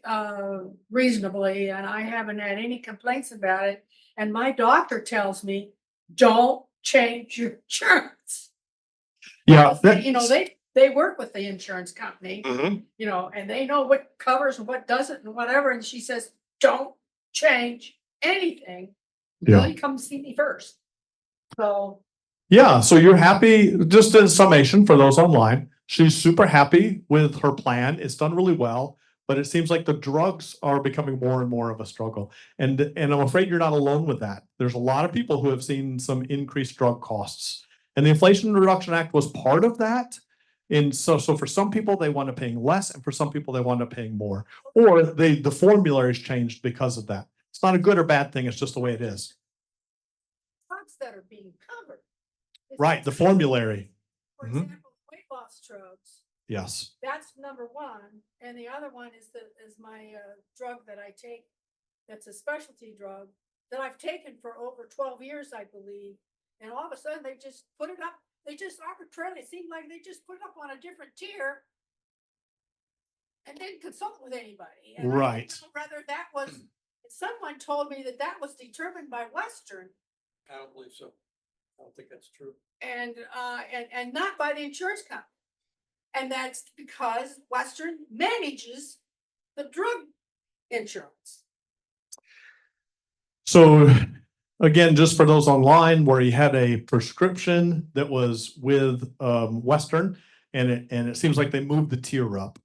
reasonably, and I haven't had any complaints about it. And my doctor tells me, don't change your insurance. Yeah. They work with the insurance company, and they know what covers and what doesn't and whatever. And she says, don't change anything until you come see me first. So yeah, so you're happy, just in summation for those online, she's super happy with her plan. It's done really well, but it seems like the drugs are becoming more and more of a struggle. And I'm afraid you're not alone with that. There's a lot of people who have seen some increased drug costs. And the Inflation Reduction Act was part of that. And so for some people, they wind up paying less, and for some people, they wind up paying more. Or the formulary is changed because of that. It's not a good or bad thing, it's just the way it is. drugs that are being covered. Right, the formulary. For example, weight loss drugs. Yes. That's number one, and the other one is my drug that I take. That's a specialty drug that I've taken for over 12 years, I believe. And all of a sudden, they just put it up. They just arbitrarily seemed like they just put it up on a different tier, and didn't consult with anybody. And right. Rather, that was someone told me that was determined by Western. I don't believe so. I don't think that's true. And not by the insurance company. And that's because Western manages the drug insurance. So again, just for those online, where he had a prescription that was with Western, and it seems like they moved the tier up.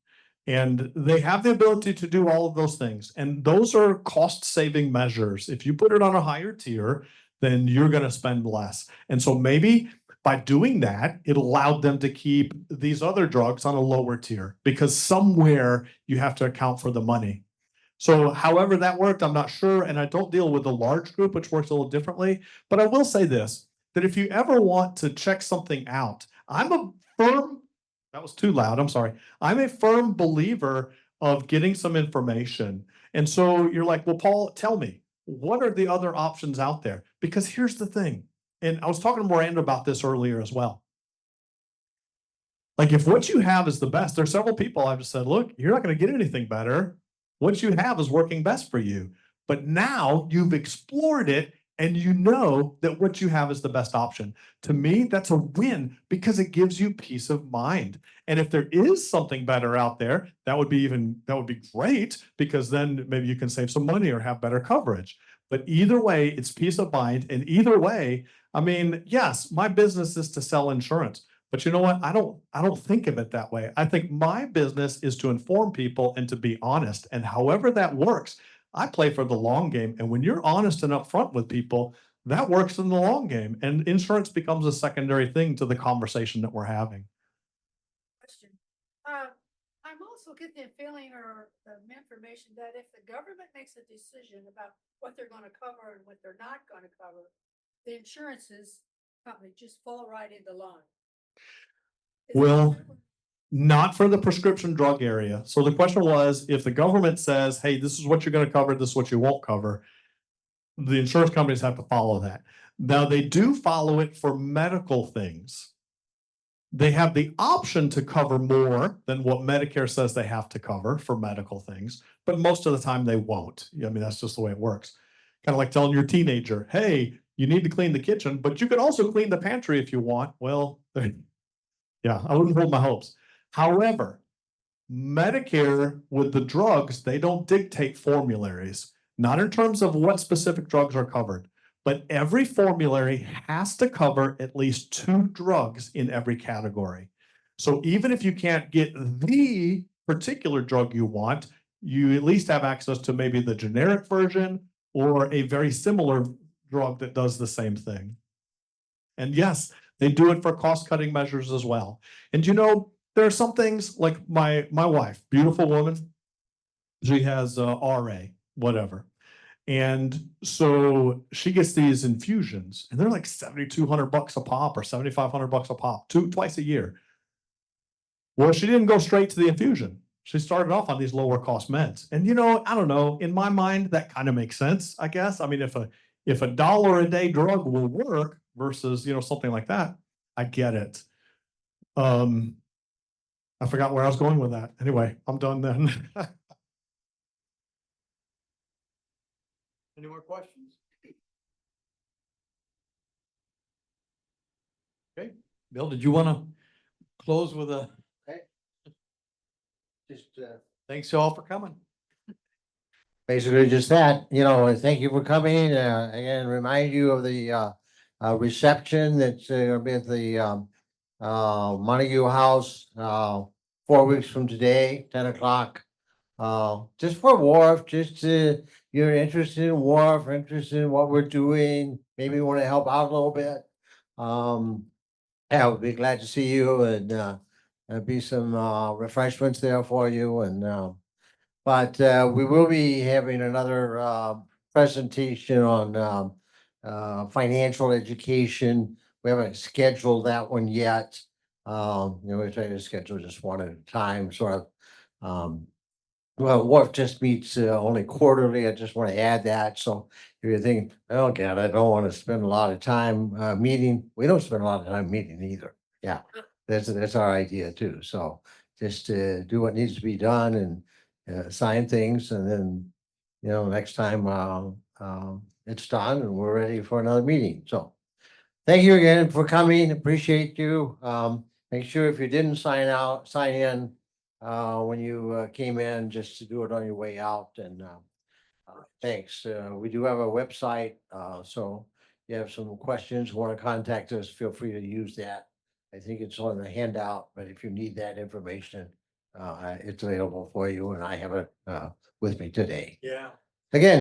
And they have the ability to do all of those things. And those are cost saving measures. If you put it on a higher tier, then you're going to spend less. And so maybe by doing that, it allowed them to keep these other drugs on a lower tier because somewhere you have to account for the money. So however that worked, I'm not sure. And I don't deal with a large group, which works a little differently. But I will say this, that if you ever want to check something out, I'm a firm, that was too loud, I'm sorry. I'm a firm believer of getting some information. And so you're like, well, Paul, tell me, what are the other options out there? Because here's the thing. And I was talking to Miranda about this earlier as well. Like if what you have is the best, there's several people I've just said, look, you're not going to get anything better. What you have is working best for you. But now you've explored it and you know that what you have is the best option. To me, that's a win because it gives you peace of mind. And if there is something better out there, that would be great because then maybe you can save some money or have better coverage. But either way, it's peace of mind. And either way, I mean, yes, my business is to sell insurance. But you know what? I don't think of it that way. I think my business is to inform people and to be honest. And however that works, I play for the long game. And when you're honest and upfront with people, that works in the long game. And insurance becomes a secondary thing to the conversation that we're having. Question. I'm also getting the feeling or the information that if the government makes a decision about what they're gonna cover and what they're not gonna cover, the insurances company just fall right into line. Is that Well, true? not for the prescription drug area. So the question was, if the government says, hey, this is what you're going to cover, this is what you won't cover, the insurance companies have to follow that. Now they do follow it for medical things. They have the option to cover more than what Medicare says they have to cover for medical things, but most of the time they won't. I mean, that's just the way it works. Kind of like telling your teenager, hey, you need to clean the kitchen, but you can also clean the pantry if you want. Well, yeah, I wouldn't hold my hopes. However, Medicare with the drugs, they don't dictate formularies, not in terms of what specific drugs are covered, but every formulary has to cover at least 2 drugs in every category. So even if you can't get the particular drug you want, you at least have access to maybe the generic version or a very similar drug that does the same thing. And yes, they do it for cost cutting measures as well. And you know, there are some things like my wife, beautiful woman, she has RA, whatever. And so she gets these infusions and they're like $7,200 a pop or $7,500 a pop, twice a year. Well, she didn't go straight to the infusion. She started off on these lower cost meds. And you know, I don't know, in my mind, that kind of makes sense, I guess. I mean, if a dollar a day drug will work versus, you know, something like that, I get it. I forgot where I was going with that. Anyway, I'm done then. Any more questions? Okay, Bill, did you want to close with a Just, thanks all for coming? basically just that, you know, and thank you for coming, again, remind you of the, reception that's gonna be at the, Montague House, 4 weeks from today, 10 o'clock. Just for Wharf, just you're interested in Wharf, interested in what we're doing, maybe want to help out a little bit. Yeah, we'd be glad to see you and, there'll be some, refreshments there for you and, but we will be having another presentation on financial education. We haven't scheduled that one yet. You know, we're trying to schedule just one at a time, sort of. Well, Wharf just meets only quarterly. I just want to add that. So if you're thinking, oh God, I don't want to spend a lot of time meeting, we don't spend a lot of time meeting either. Yeah, that's our idea too. So just do what needs to be done and sign things, and then you know next time it's done and we're ready for another meeting. So thank you again for coming. Appreciate you. Make sure if you didn't sign in when you came in, just to do it on your way out. And thanks. We do have a website, so you have some questions, want to contact us, feel free to use that. I think it's on the handout, but if you need that information, it's available for you and I have it, with me today. Yeah. Again,